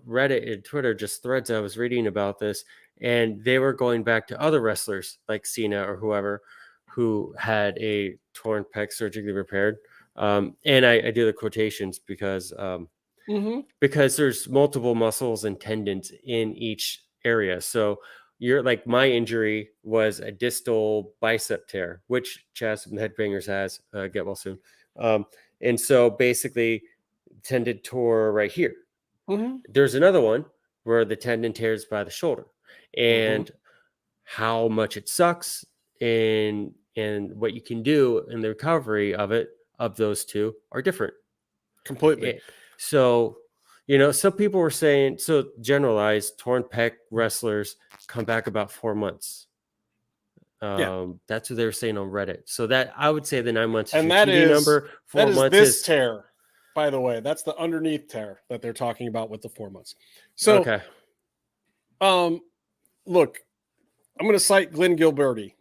Reddit and Twitter, just threads I was reading about this, and they were going back to other wrestlers like Cena or whoever who had a torn pec surgically repaired. And I do the quotations because there's multiple muscles and tendons in each area. So you're like, my injury was a distal bicep tear, which Chaz from Headbangers has, get well soon. And so basically tendon tore right here. Mm-hmm. There's another one where the tendon tears by the shoulder, and how much it sucks and what you can do in the recovery of those two are different. Completely. So, some people were saying, so generalized torn pec wrestlers come back about 4 months. That's what they were saying on Reddit. So that I would say the 9 months and that TV is number. 4 months this tear, by the way. That's the underneath tear that they're talking about with the 4 months. So, okay. Look, I'm going to cite Glenn Gilberti.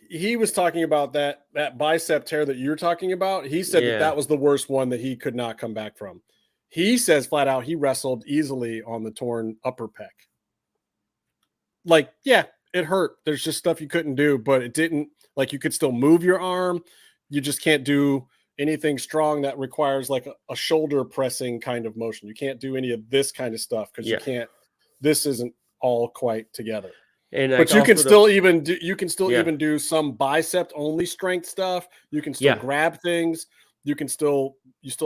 He was talking about that bicep tear that you're talking about. He said that was the worst one that he could not come back from. He says flat out he wrestled easily on the torn upper pec. Like, yeah, it hurt. There's just stuff you couldn't do, but it didn't, like, you could still move your arm. You just can't do anything strong that requires like a shoulder pressing kind of motion. You can't do any of this kind of stuff because you can't, this isn't all quite together. But you can still even do some bicep only strength stuff. You can still grab things. You still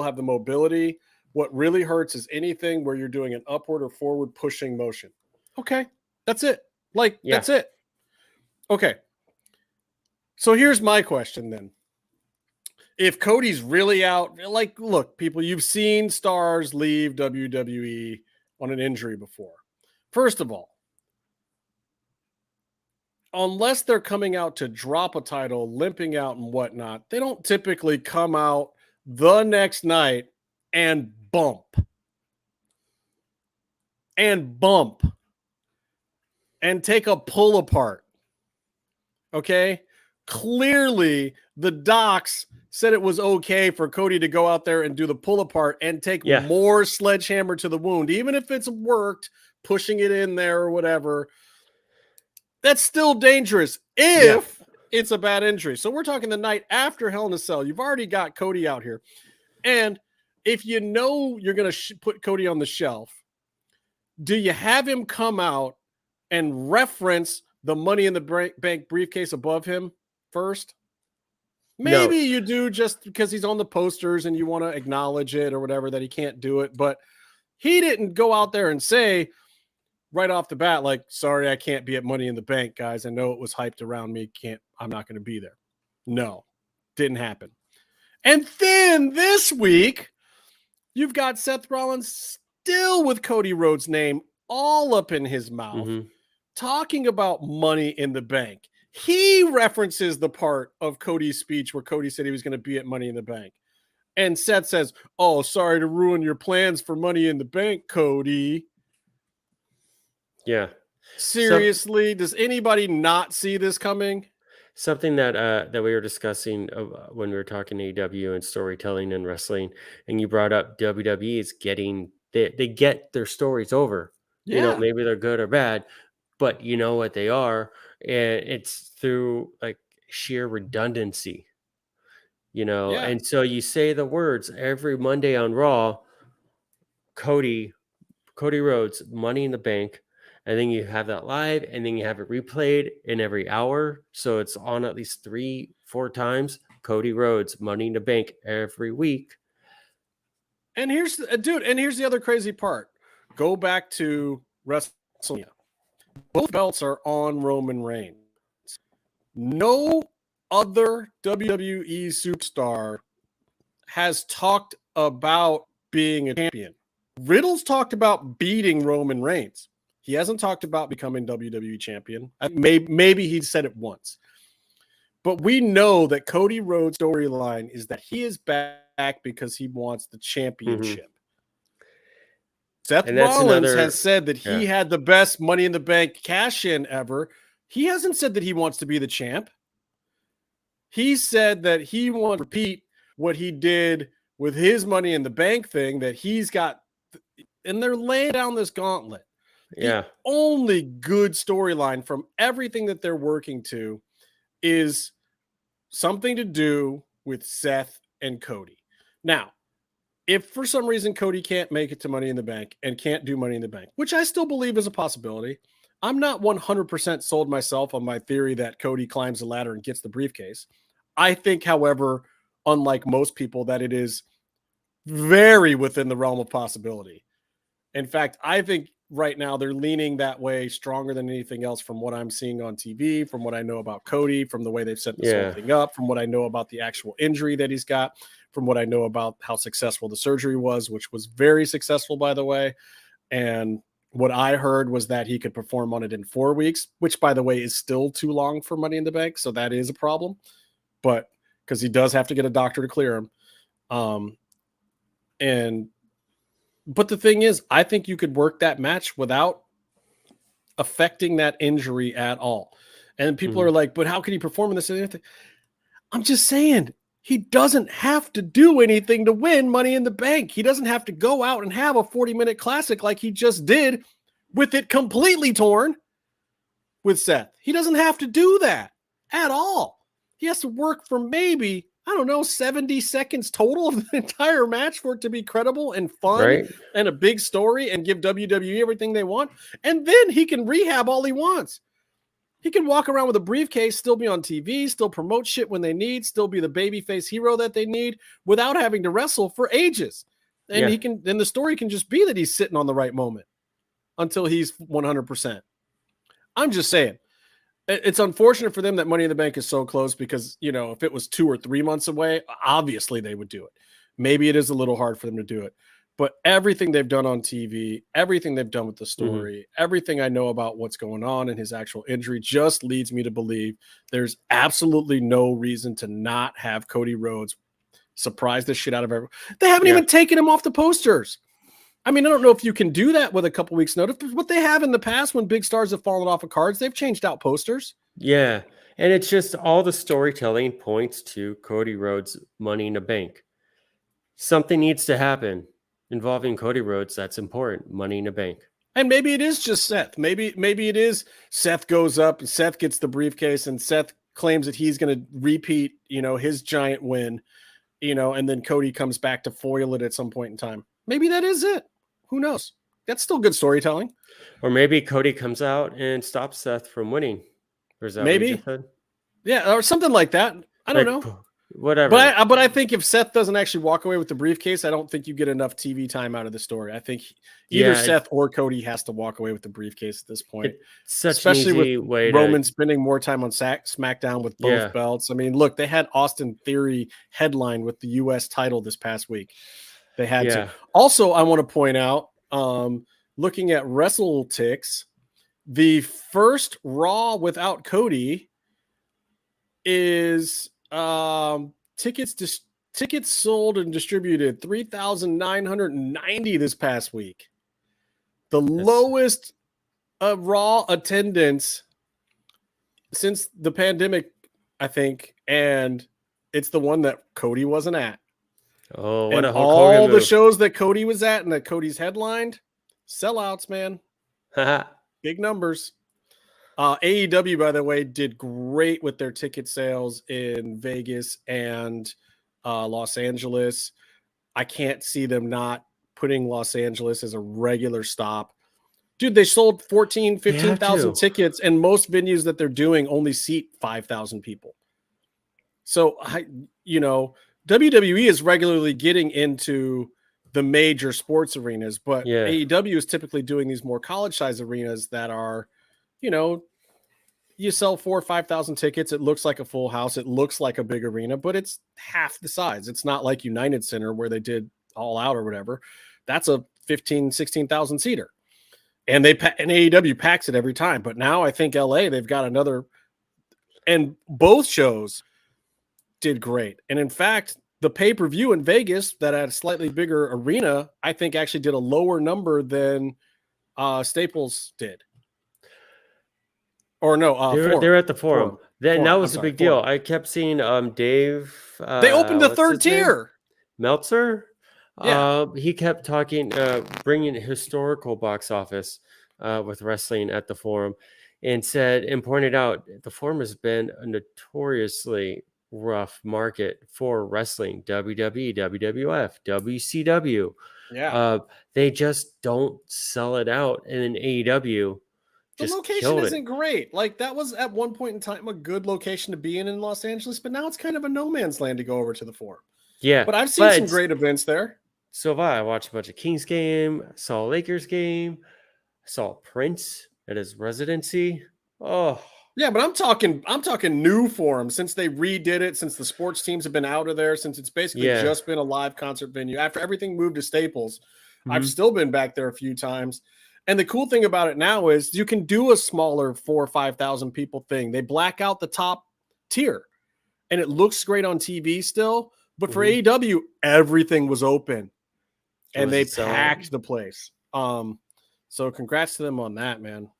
have the mobility. What really hurts is anything where you're doing an upward or forward pushing motion. Okay. That's it. That's it. Okay. So here's my question then. If Cody's really out, like, look, people, you've seen stars leave WWE on an injury before. First of all, unless they're coming out to drop a title, limping out and whatnot, they don't typically come out the next night and bump and take a pull apart. Okay? clearly the docs said it was okay for Cody to go out there and do the pull apart and take more sledgehammer to the wound, even if it's worked, pushing it in there or whatever. That's still dangerous if it's a bad injury. So we're talking the night after Hell in a Cell. You've already got Cody out here. And if you know you're going to put Cody on the shelf, do you have him come out and reference the Money in the Bank briefcase above him first? Maybe you do, just because he's on the posters and you want to acknowledge it or whatever, that he can't do it. But he didn't go out there and say right off the bat, like, sorry, I can't be at Money in the Bank, guys. I know it was hyped around me. I'm not going to be there. No, didn't happen. And then this week, you've got Seth Rollins still with Cody Rhodes' name all up in his mouth, talking about Money in the Bank. He references the part of Cody's speech where Cody said he was going to be at Money in the Bank. And Seth says, oh, sorry to ruin your plans for Money in the Bank, Cody. Yeah. Seriously, does anybody not see this coming? Something that we were discussing when we were talking AEW and storytelling and wrestling, and you brought up WWE is getting, they get their stories over. Yeah. You know, maybe they're good or bad, but you know what they are. And it's through like sheer redundancy, you know. Yeah. And so you say the words every Monday on Raw, Cody Rhodes, Money in the Bank. And then you have that live, and then you have it replayed in every hour. So it's on at least 3-4 times. Cody Rhodes, Money in the Bank every week. And here's the other crazy part. Go back to WrestleMania. Both belts are on Roman Reigns. No other WWE superstar has talked about being a champion. Riddle's talked about beating Roman Reigns. He hasn't talked about becoming WWE champion. Maybe he said it once. But we know that Cody Rhodes' storyline is that he is back because he wants the championship. Seth Rollins has said that he had the best Money in the Bank cash-in ever. He hasn't said that he wants to be the champ. He said that he wants to repeat what he did with his Money in the Bank thing that he's got. And they're laying down this gauntlet. Yeah. The only good storyline from everything that they're working to is something to do with Seth and Cody. Now, if for some reason Cody can't make it to Money in the Bank and can't do Money in the Bank, which I still believe is a possibility, I'm not 100% sold myself on my theory that Cody climbs the ladder and gets the briefcase. I think, however, unlike most people, that it is very within the realm of possibility. In fact, I think right now they're leaning that way stronger than anything else from what I'm seeing on TV, from what I know about Cody, from the way they've set this whole thing up, from what I know about the actual injury that he's got, from what I know about how successful the surgery was, which was very successful, by the way. And what I heard was that he could perform on it in 4 weeks, which, by the way, is still too long for Money in the Bank. So that is a problem, but because he does have to get a doctor to clear him. But the thing is, I think you could work that match without affecting that injury at all. And people are like, but how can he perform in this? I'm just saying, he doesn't have to do anything to win Money in the Bank. He doesn't have to go out and have a 40-minute classic like he just did with it completely torn with Seth. He doesn't have to do that at all. He has to work for maybe, 70 seconds total of the entire match for it to be credible and fun and a big story and give WWE everything they want. And then he can rehab all he wants. He can walk around with a briefcase, still be on TV, still promote shit when they need, still be the babyface hero that they need without having to wrestle for ages. And the story can just be that he's sitting on the right moment until he's 100%. I'm just saying. It's unfortunate for them that Money in the Bank is so close because, if it was 2 or 3 months away, obviously they would do it. Maybe it is a little hard for them to do it. But everything they've done on TV, everything they've done with the story, everything I know about what's going on and his actual injury just leads me to believe there's absolutely no reason to not have Cody Rhodes surprise the shit out of everyone. They haven't even taken him off the posters. I mean, I don't know if you can do that with a couple weeks notice. What they have in the past when big stars have fallen off of cards, they've changed out posters. Yeah. And it's just all the storytelling points to Cody Rhodes' Money in the Bank. Something needs to happen involving Cody Rhodes that's important. Money in the Bank. And maybe it is just Seth. Maybe it is Seth goes up, Seth gets the briefcase, and Seth claims that he's going to repeat, his giant win, and then Cody comes back to foil it at some point in time. Maybe that is it. Who knows? That's still good storytelling. Or maybe Cody comes out and stops Seth from winning. Or is that maybe? What you said? Yeah, or something like that. I don't know. Whatever. But I think if Seth doesn't actually walk away with the briefcase, I don't think you get enough TV time out of the story. I think either Seth or Cody has to walk away with the briefcase at this point. Especially with Roman spending more time on SmackDown with both belts. I mean, look, they had Austin Theory headline with the U.S. title this past week. They had to. Also, I want to point out, looking at WrestleTix, the first Raw without Cody is tickets sold and distributed 3,990 this past week. The lowest Raw attendance since the pandemic, I think, and it's the one that Cody wasn't at. Oh, what and a Hulk Hogan all the move. shows that Cody was at and that Cody's headlined, sellouts, man. Big numbers. AEW, by the way, did great with their ticket sales in Vegas and Los Angeles. I can't see them not putting Los Angeles as a regular stop. Dude, they sold 15,000 tickets, and most venues that they're doing only seat 5,000 people. So, WWE is regularly getting into the major sports arenas, but AEW is typically doing these more college-size arenas that are, you sell 4,000 or 5,000 tickets. It looks like a full house. It looks like a big arena, but it's half the size. It's not like United Center where they did All Out or whatever. That's a 15,000, 16,000 seater. And AEW packs it every time. But now I think LA, they've got another, and both shows did great. And in fact, the pay-per-view in Vegas that had a slightly bigger arena, I think actually did a lower number than Staples did. Or no, they're at the Forum. That was a big deal. I kept seeing Dave. They opened the third tier. Meltzer. Yeah. He kept talking, bringing historical box office with wrestling at the Forum, and pointed out the Forum has been a notoriously rough market for wrestling. WWE, WWF, WCW. Yeah. They just don't sell it out, and in AEW. The location isn't great. Like, that was at one point in time a good location to be in Los Angeles, but now it's kind of a no man's land to go over to the Forum. Yeah. But I've seen some great events there. So have I. I watched a bunch of Kings game, saw a Lakers game, saw Prince at his residency. Oh. Yeah, but I'm talking new Forum since they redid it, since the sports teams have been out of there, since it's basically just been a live concert venue. After everything moved to Staples, I've still been back there a few times. And the cool thing about it now is you can do a smaller 4,000 or 5,000 people thing. They black out the top tier and it looks great on TV still. But for AEW, everything was open and they packed the place. So congrats to them on that, man.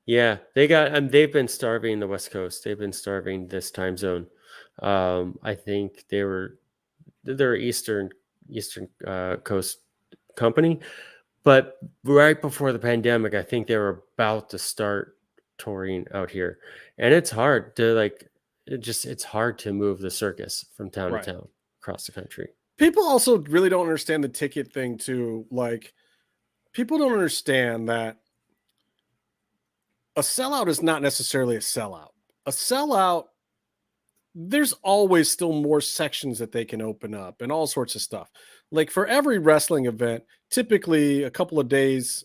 Yeah, they've been starving the West Coast. They've been starving this time zone. I think they're Eastern Coast company. But right before the pandemic, I think they were about to start touring out here. And it's hard to it's hard to move the circus from town to town across the country. People also really don't understand the ticket thing too. Like, people don't understand that a sellout is not necessarily a sellout. A sellout, there's always still more sections that they can open up and all sorts of stuff. Like, for every wrestling event, typically a couple of days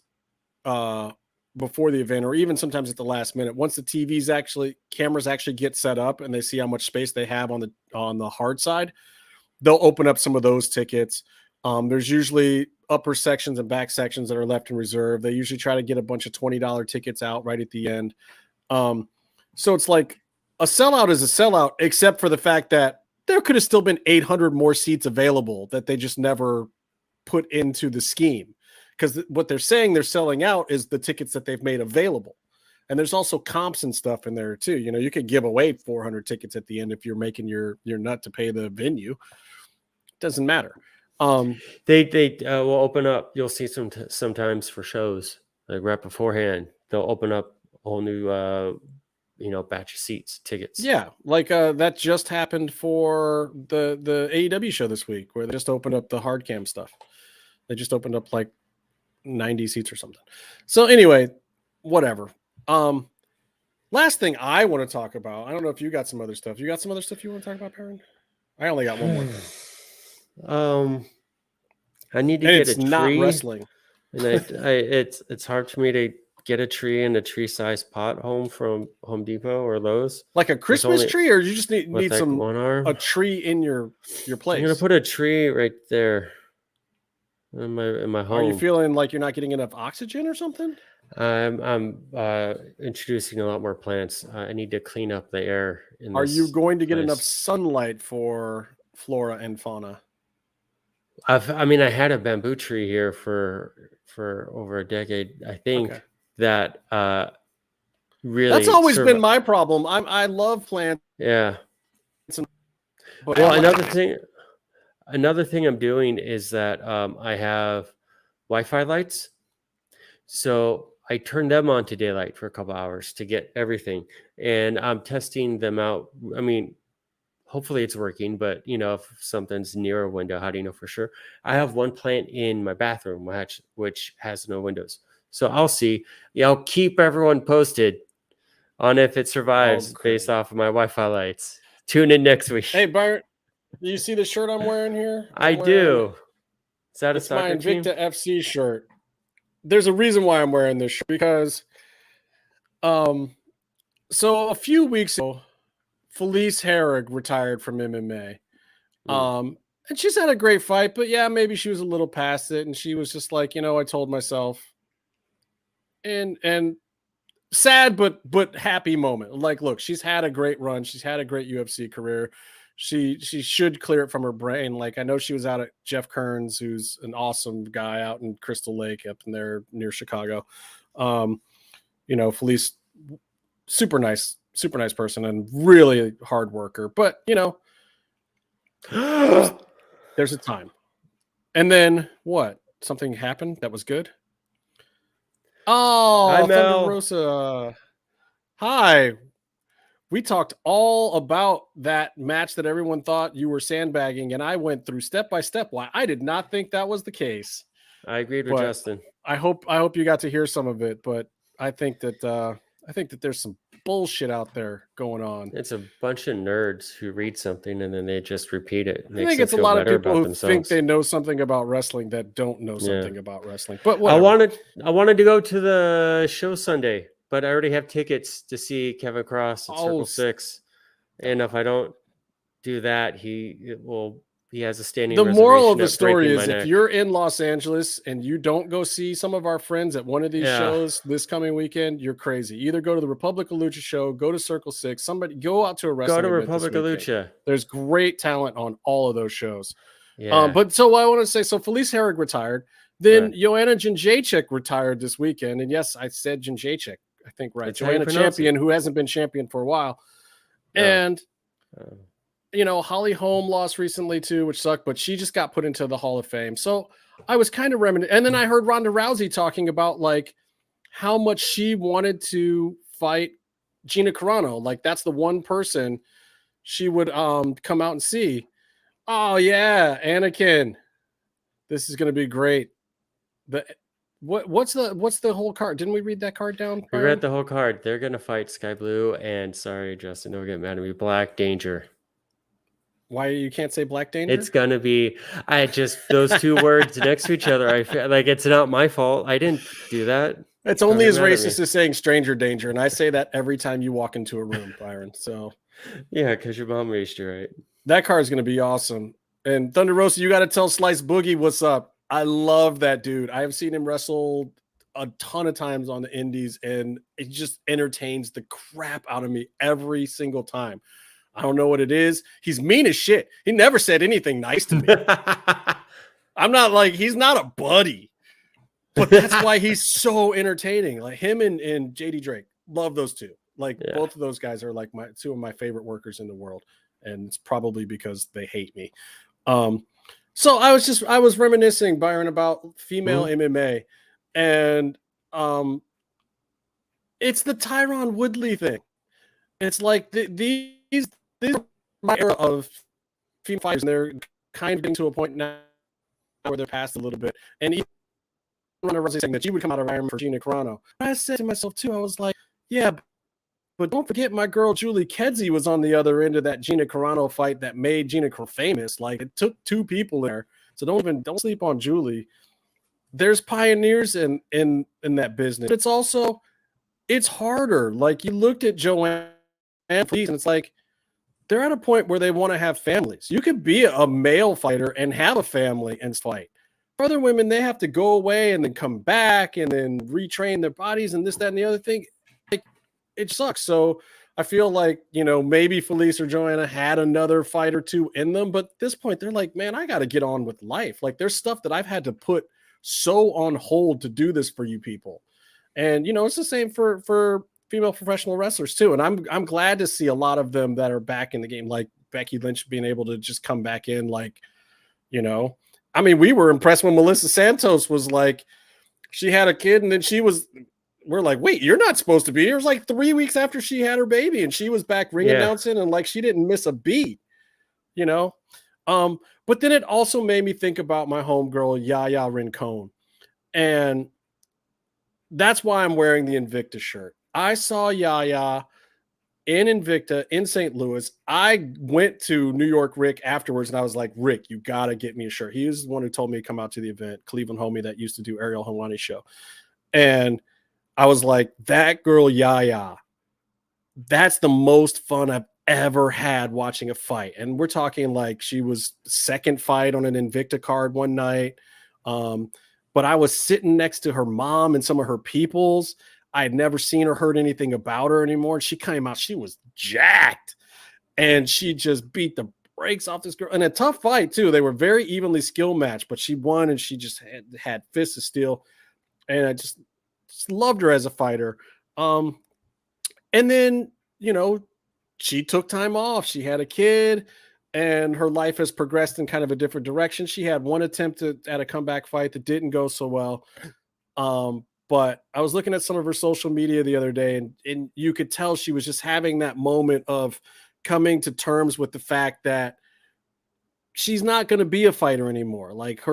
before the event, or even sometimes at the last minute, once the cameras actually get set up and they see how much space they have on the hard side, they'll open up some of those tickets. There's usually upper sections and back sections that are left in reserve. They usually try to get a bunch of $20 tickets out right at the end. So it's like a sellout is a sellout, except for the fact that there could have still been 800 more seats available that they just never put into the scheme. Because what they're saying they're selling out is the tickets that they've made available. And there's also comps and stuff in there too. You know, you could give away 400 tickets at the end if you're making your nut to pay the venue. Doesn't matter. They will open up. You'll see sometimes for shows like right beforehand, they'll open up a whole new batch of seats, tickets. Yeah, like that just happened for the AEW show this week, where they just opened up the hard cam stuff. They just opened up like 90 seats or something. So anyway, whatever. Last thing I want to talk about. I don't know if you got some other stuff. You got some other stuff you want to talk about, Perrin? I only got one more thing. I need to get a tree. Not wrestling. And it's hard for me to get a tree in a tree-sized pot home from Home Depot or Lowe's. Like a Christmas tree, or you just need like some a tree in your place? I'm gonna put a tree right there in my home. Are you feeling like you're not getting enough oxygen or something? I'm introducing a lot more plants. I need to clean up the air. Are you going to get enough sunlight for flora and fauna? I had a bamboo tree here for over a decade. I think that really that's always been my problem. I love plants. Yeah. But well, another thing I'm doing is that I have Wi-Fi lights, so I turn them on to daylight for a couple hours to get everything, and I'm testing them out. I mean, hopefully it's working, but if something's near a window, how do you know for sure? I have one plant in my bathroom which has no windows, so I'll see. I'll keep everyone posted on if it survives based off of my Wi-Fi lights. Tune in next week. Hey, Bart, do you see the shirt I'm wearing here? I do. Is that it's my Invicta FC shirt. There's a reason why I'm wearing this shirt, because so a few weeks ago, Felice Herrig retired from MMA. And she's had a great fight, but yeah, maybe she was a little past it, and she was just like, I told myself, and sad but happy moment. Like, look, she's had a great run, she's had a great UFC career. She should clear it from her brain. Like, I know she was out at Jeff Kearns, who's an awesome guy out in Crystal Lake up in there near Chicago. Felice, super nice person and really hard worker. But, there's a time. And then what? Something happened that was good? Oh, hi, Mel. Rosa. Hi. We talked all about that match that everyone thought you were sandbagging, and I went through step by step why I did not think that was the case. I agreed with Justin. I hope you got to hear some of it, but I think that there's some bullshit out there going on. It's a bunch of nerds who read something and then they just repeat it. I think it's a lot of people who think they know something about wrestling that don't know something about wrestling. But whatever. I wanted to go to the show Sunday, but I already have tickets to see Kevin Cross at Circle 6. And if I don't do that, he has a standing The reservation. moral of the story is if you're in Los Angeles and you don't go see some of our friends at one of these shows this coming weekend, you're crazy. Either go to the Republic of Lucha show, go to Circle 6, somebody go out to a wrestling event. Go to event Republic of Lucha. There's great talent on all of those shows. Yeah. But so I want to say, so Felice Herrig retired. Then Joanna Jędrzejczyk retired this weekend. And yes, I said Jędrzejczyk, I think, right. Joanna Champion, who hasn't been champion for a while. And Holly Holm lost recently too, which sucked, but she just got put into the Hall of Fame. So I was kind of reminiscing. And then I heard Ronda Rousey talking about like how much she wanted to fight Gina Carano. Like that's the one person she would come out and see. Oh yeah, Anakin. This is going to be great. What's the whole card? Didn't we read that card down? We read the whole card. They're going to fight Sky Blue and, sorry, Justin, don't get mad at me, Black Danger. Why you can't say Black Danger? It's gonna be. Those two words next to each other. I feel like it's not my fault. I didn't do that. It's only as racist as saying stranger danger, and I say that every time you walk into a room, Byron. So yeah, because your mom raised you right. That card is gonna be awesome. And Thunder Rosa, you got to tell Slice Boogie what's up. I love that dude. I have seen him wrestle a ton of times on the indies, and it just entertains the crap out of me every single time. I don't know what it is. He's mean as shit. He never said anything nice to me. I'm not like, he's not a buddy, but that's why he's so entertaining. Like him and JD Drake, love those two. Like Yeah. both of those guys are like two of my favorite workers in the world, and it's probably because they hate me. So I was reminiscing, Byron, about female MMA, and it's the Tyron Woodley thing. It's like these are my era of female fighters, and they're kind of getting to a point now where they're past a little bit. And even Ronda Rousey saying that she would come out of Iron for Gina Carano. I said to myself too, I was like, yeah, but don't forget my girl Julie Kedzie was on the other end of that Gina Carano fight that made Gina famous. Like it took two people there. So don't sleep on Julie. There's pioneers in that business. It's harder. Like you looked at Joanne and it's like they're at a point where they want to have families. You could be a male fighter and have a family and fight. For other women, they have to go away and then come back and then retrain their bodies and this, that, and the other thing. Like, it sucks. So I feel like, maybe Felice or Joanna had another fight or two in them, but at this point they're like, man, I got to get on with life. Like there's stuff that I've had to put so on hold to do this for you people. And, it's the same for female professional wrestlers too. And I'm glad to see a lot of them that are back in the game, like Becky Lynch being able to just come back in. Like, I mean, we were impressed when Melissa Santos was like, she had a kid and then we're like, wait, you're not supposed to be here. It was like 3 weeks after she had her baby and she was back ring announcing and like, she didn't miss a beat, but then it also made me think about my homegirl, Yaya Rincon. And that's why I'm wearing the Invicta shirt. I saw Yaya in Invicta in St. Louis. I went to New York Rick afterwards and I was like, Rick, you got to get me a shirt. He was the one who told me to come out to the event, Cleveland homie that used to do Ariel Helwani's show. And I was like, that girl Yaya, that's the most fun I've ever had watching a fight. And we're talking like she was second fight on an Invicta card one night. But I was sitting next to her mom and some of her peoples. I had never seen or heard anything about her anymore. And she came out, she was jacked. And she just beat the brakes off this girl. And a tough fight, too. They were very evenly skill matched, but she won and she just had fists of steel. And I just loved her as a fighter. And then, she took time off. She had a kid. And her life has progressed in kind of a different direction. She had one attempt at a comeback fight that didn't go so well. But I was looking at some of her social media the other day, and you could tell she was just having that moment of coming to terms with the fact that she's not going to be a fighter anymore. Like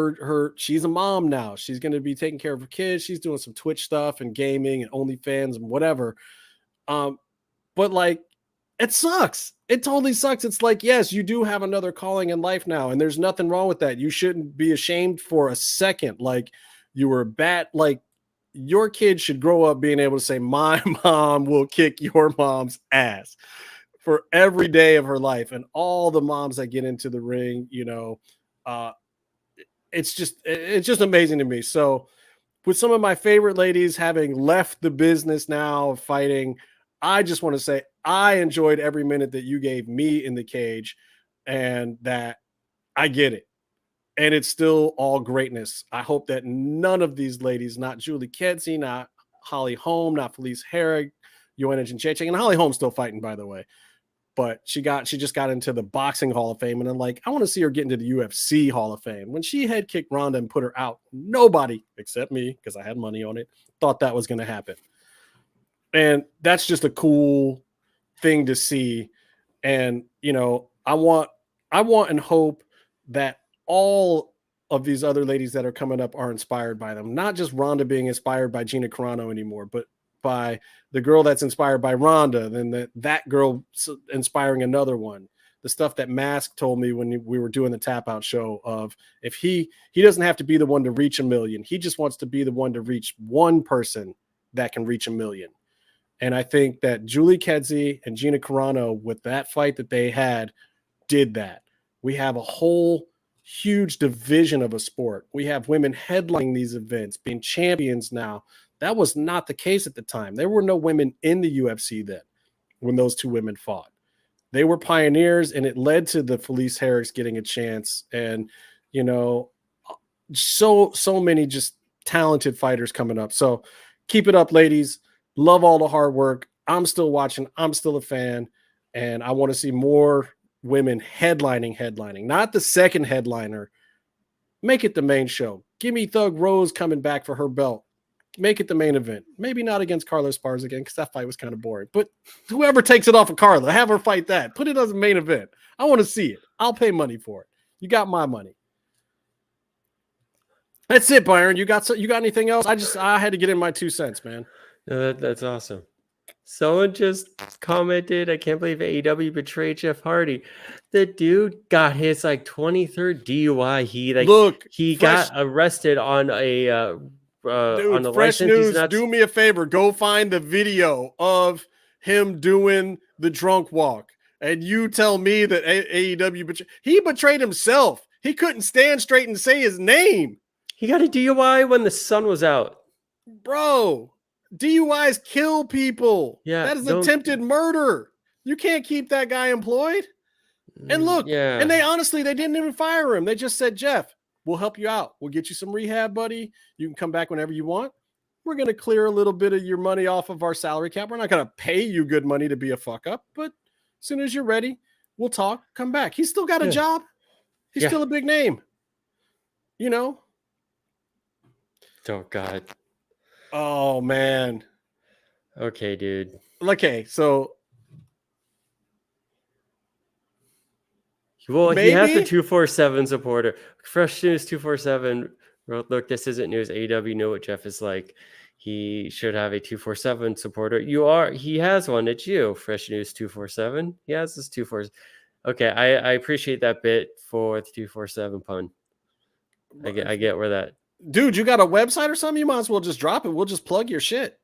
she's a mom now. She's going to be taking care of her kids. She's doing some Twitch stuff and gaming and OnlyFans and whatever. But like, it sucks. It totally sucks. It's like, yes, you do have another calling in life now, and there's nothing wrong with that. You shouldn't be ashamed for a second. Like you were like your kid should grow up being able to say, my mom will kick your mom's ass for every day of her life. And all the moms that get into the ring, it's just amazing to me. So with some of my favorite ladies having left the business now of fighting, I just want to say I enjoyed every minute that you gave me in the cage, and that I get it. And it's still all greatness. I hope that none of these ladies, not Julie Kedzie, not Holly Holm, not Felice Herrig, Joanna Jędrzejczyk, and Holly Holm's still fighting, by the way. But she just got into the Boxing Hall of Fame, and I'm like, I want to see her get into the UFC Hall of Fame. When she head kicked Ronda and put her out, nobody except me, because I had money on it, thought that was going to happen. And that's just a cool thing to see. And, I want and hope that all of these other ladies that are coming up are inspired by them. Not just Ronda being inspired by Gina Carano anymore, but by the girl that's inspired by Ronda, then that girl inspiring another one. The stuff that Mask told me when we were doing the Tap Out show of, if he doesn't have to be the one to reach 1 million. He just wants to be the one to reach one person that can reach 1 million. And I think that Julie Kedzie and Gina Carano, with that fight that they had, did that. We have a whole huge division of a sport. We have women headlining these events, being champions now. That was not the case at the time. There were no women in the UFC then when those two women fought. They were pioneers, and it led to the Felice Herrigs getting a chance. And, so many just talented fighters coming up. So keep it up, ladies. Love all the hard work. I'm still watching. I'm still a fan. And I want to see more women headlining, not the second headliner. Make it the main show. Give me Thug Rose coming back for her belt. Make it the main event. Maybe not against Carla Esparza again, because that fight was kind of boring. But whoever takes it off of Carla, have her fight that. Put it as a main event. I want to see it. I'll pay money for it. You got my money. That's it, Byron. You got anything else? I had to get in my 2 cents, man. No, that's awesome. Someone just commented, I can't believe AEW betrayed Jeff Hardy. The dude got his 23rd DUI. He got arrested on a on the fresh license. news. Do me a favor. Go find the video of him doing the drunk walk. And you tell me that AEW he betrayed himself. He couldn't stand straight and say his name. He got a DUI when the sun was out. Bro, DUIs kill people. Yeah, that is attempted murder. You can't keep that guy employed. And look, and they didn't even fire him. They just said, Jeff, we'll help you out. We'll get you some rehab, buddy. You can come back whenever you want. We're going to clear a little bit of your money off of our salary cap. We're not going to pay you good money to be a fuck up, but as soon as you're ready, we'll talk. Come back. He's still got a job. He's still a big name. You know? Oh, God. Oh, man. Okay, dude. Okay, so. Well, he has the 247 supporter. Fresh News 247 wrote, look, this isn't news. AEW know what Jeff is like. He should have a 247 supporter. He has one. It's you, Fresh News 247. He has this 247. Okay, I appreciate that bit for the 247 pun. I get where that. Dude, you got a website or something? You might as well just drop it. We'll just plug your shit.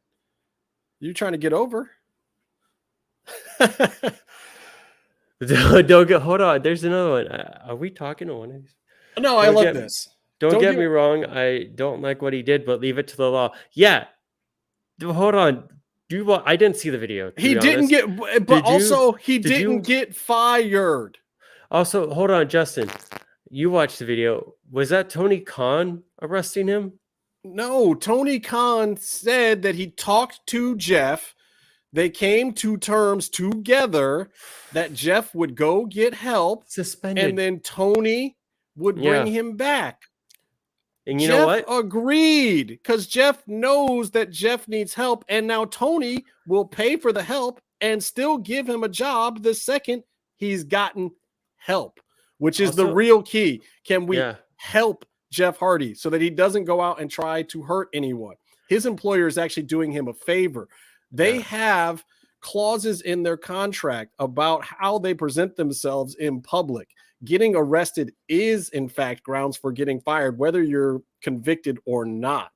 You trying to get over? Hold on. There's another one. Are we talking to one of these? No, I love this. Don't get me wrong. I don't like what he did, but leave it to the law. Yeah. Hold on. I didn't see the video. He didn't get, but also he didn't get fired. Also, hold on, Justin. You watched the video. Was that Tony Khan arresting him? No, Tony Khan said that he talked to Jeff. They came to terms together that Jeff would go get help. Suspended. And then Tony would bring him back. And you know what? Agreed, because Jeff knows that Jeff needs help, and now Tony will pay for the help and still give him a job the second he's gotten help, which is the real key. Can we help Jeff Hardy so that he doesn't go out and try to hurt anyone? His employer is actually doing him a favor. They have clauses in their contract about how they present themselves in public. Getting arrested is, in fact, grounds for getting fired, whether you're convicted or not.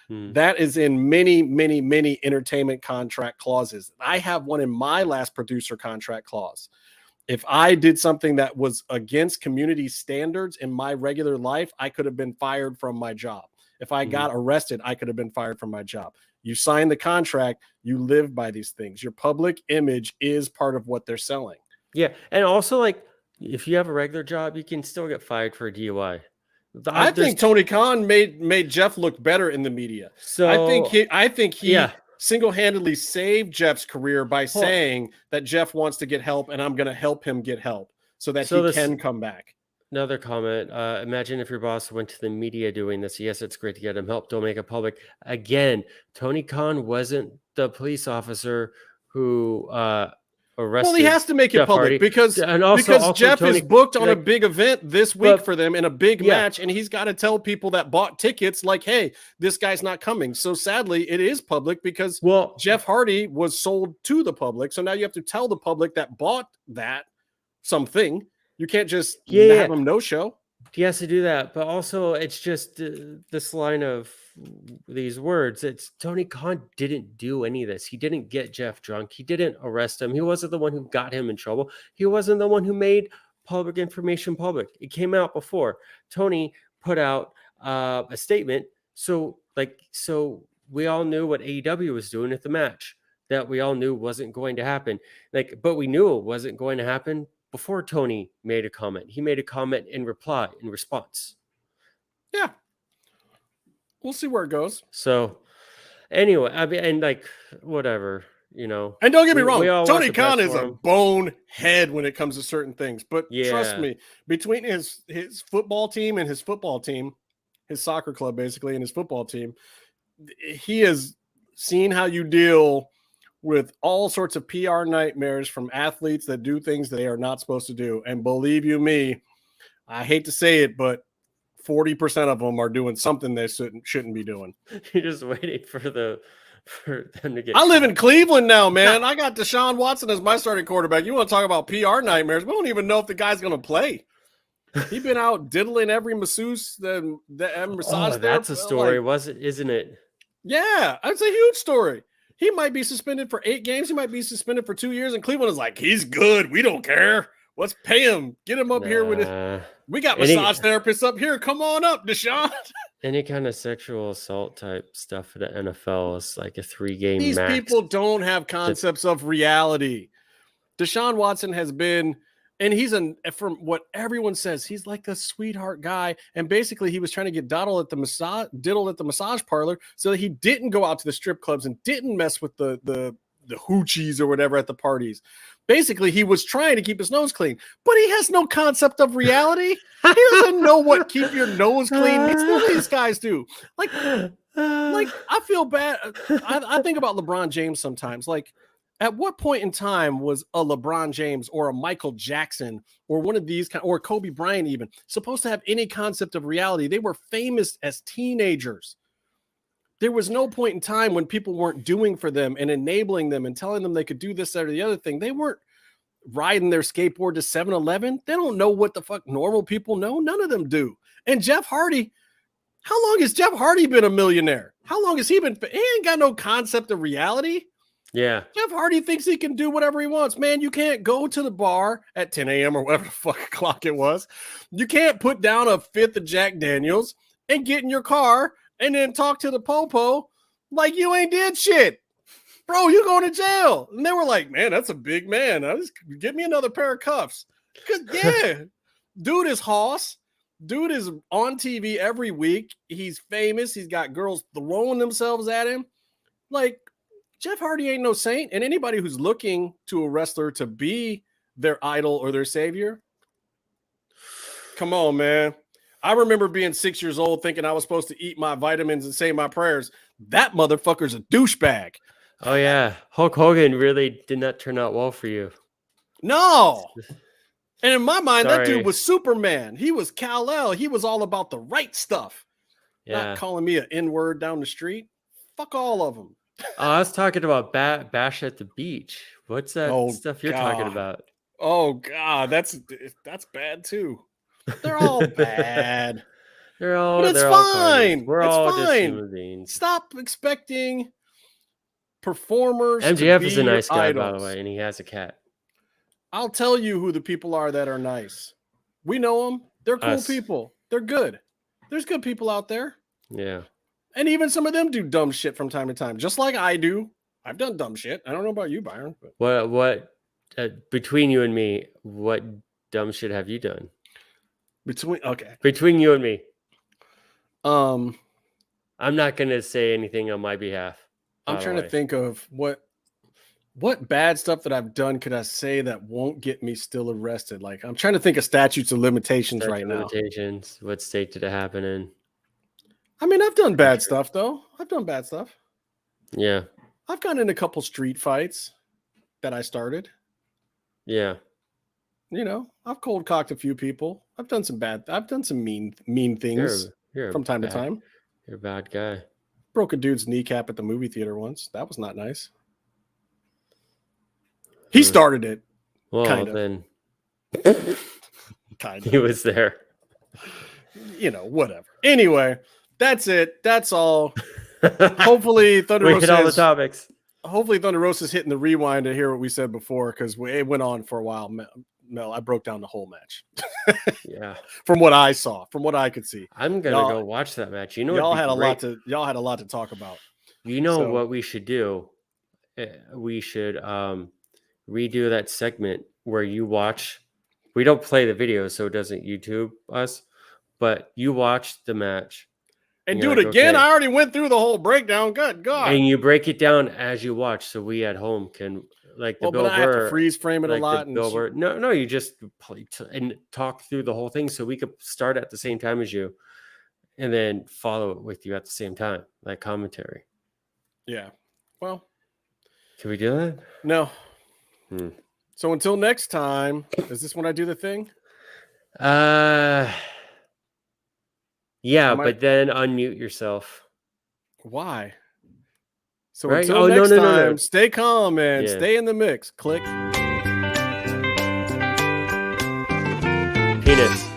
That is in many, many, many entertainment contract clauses. I have one in my last producer contract clause. If I did something that was against community standards in my regular life, I could have been fired from my job. If I got arrested, I could have been fired from my job. You sign the contract, you live by these things. Your public image is part of what they're selling. Yeah. And also, if you have a regular job, you can still get fired for a DUI. I think Tony Khan made Jeff look better in the media. So I think he single-handedly saved Jeff's career by saying that Jeff wants to get help and I'm going to help him get help so that he can come back. Another comment. Imagine if your boss went to the media doing this. Yes, it's great to get him help. Don't make it public. Again, Tony Khan wasn't the police officer who arrested. Well, he has to make it public because Jeff is booked on a big event this week for them in a big match, and he's got to tell people that bought tickets hey, this guy's not coming. So sadly, it is public because Jeff Hardy was sold to the public. So now you have to tell the public that bought that something. You can't just have him no show. He has to do that, but also it's just this line of these words. It's Tony Khan didn't do any of this. He didn't get Jeff drunk. He didn't arrest him. He wasn't the one who got him in trouble. He wasn't the one who made public information public. It came out before. Tony put out a statement. So we all knew what AEW was doing at the match that we all knew wasn't going to happen. But we knew it wasn't going to happen before Tony made a comment. He made a comment in response. Yeah. We'll see where it goes. So, Anyway, I mean, and like whatever, you know. And don't get me We wrong, all want Tony the best Khan is for a him. bonehead when it comes to certain things. But trust Yeah. me, between his football team and his soccer club basically, and his football team, he has seen how you deal with all sorts of PR nightmares from athletes that do things they are not supposed to do. And believe you me, I hate to say it, but 40% of them are doing something they shouldn't be doing. You're just waiting for them to get. I live in Cleveland now, man. I got Deshaun Watson as my starting quarterback. You want to talk about PR nightmares? We don't even know if the guy's going to play. He's been out diddling every masseuse, the massage. Oh, that's a story, isn't it? Yeah, it's a huge story. He might be suspended for 8 games. He might be suspended for 2 years. And Cleveland is like, he's good. We don't care. Let's pay him. Get him up here with it. We got massage therapists up here. Come on up, Deshaun. Any kind of sexual assault type stuff for the NFL is like a 3-game These max. people don't have concepts of reality. Deshaun Watson has been, and from what everyone says, he's like the sweetheart guy. And basically, he was trying to get diddled at the massage parlor so that he didn't go out to the strip clubs and didn't mess with the hoochies or whatever at the parties. Basically, he was trying to keep his nose clean, but he has no concept of reality. He doesn't know what keep your nose clean means. None of these guys do. Like I feel bad. I think about LeBron James sometimes. Like, at what point in time was a LeBron James or a Michael Jackson or one of these or Kobe Bryant even supposed to have any concept of reality? They were famous as teenagers. There was no point in time when people weren't doing for them and enabling them and telling them they could do this, that, or the other thing. They weren't riding their skateboard to 7-Eleven. They don't know what the fuck normal people know. None of them do. And Jeff Hardy, how long has Jeff Hardy been a millionaire? How long has he been? He ain't got no concept of reality. Yeah. Jeff Hardy thinks he can do whatever he wants. Man, you can't go to the bar at 10 a.m. or whatever the fuck o'clock it was. You can't put down a 5th of Jack Daniels and get in your car and then talk to the popo like you ain't did shit. Bro, you going to jail. And they were like, man, that's a big man. Get me another pair of cuffs. Because, yeah, dude is hoss. Dude is on TV every week. He's famous. He's got girls throwing themselves at him. Like, Jeff Hardy ain't no saint. And anybody who's looking to a wrestler to be their idol or their savior, come on, man. I remember being 6 years old thinking I was supposed to eat my vitamins and say my prayers. That motherfucker's a douchebag. Oh, yeah. Hulk Hogan really did not turn out well for you. No. And in my mind, Sorry. that dude was Superman. He was Kal-El. He was all about the right stuff. Yeah. Not calling me an N-word down the street. Fuck all of them. I was talking about Bash at the Beach. What's that stuff you're talking God. about? Oh, God. That's bad, too. They're all bad. But it's fine. We're it's all fine. just human beings. Stop expecting performers. MJF is a nice guy, idols. by the way, and he has a cat. I'll tell you who the people are that are nice. We know them. They're cool people. They're good. There's good people out there. Yeah. And even some of them do dumb shit from time to time, just like I do. I've done dumb shit. I don't know about you, Byron. But. What between you and me, what dumb shit have you done? Between you and me. I'm not gonna say anything on my behalf. I'm trying to think of what bad stuff that I've done could I say that won't get me still arrested. Like, I'm trying to think of statutes of limitations right now. What state did it happen in? I mean, I've done bad stuff though. I've done bad stuff. Yeah. I've gotten in a couple street fights that I started. Yeah. You know, I've cold cocked a few people. I've done some mean things from time to time. You're a bad guy. Broke a dude's kneecap at the movie theater once. That was not nice. He started it. Well, kinda. Then kind he was there. You know, whatever. Anyway, that's it. That's all. Hopefully, Thunder we Rosa hit all the topics. Hopefully, Thunder Rosa's hitting the rewind to hear what we said before, because it went on for a while. Mel, I broke down the whole match. Yeah, from what I saw, from what I could see, I'm gonna go watch that match. You know, y'all had a lot to talk about. You know what we should do? We should redo that segment where you watch. We don't play the video, so it doesn't YouTube us, but you watch the match, And you're do it like, again. okay. I already went through the whole breakdown. Good God. And you break it down as you watch, so we at home can like the Bill but I have to Burr. freeze frame it Like a lot. the Bill Burr. No, you just play and talk through the whole thing, so we could start at the same time as you, and then follow it with you at the same time, like commentary. Yeah. Well, can we do that? No. So until next time, is this when I do the thing? Yeah, but then unmute yourself. Why? So right? until next time, stay calm and stay in the mix. Click. Penis.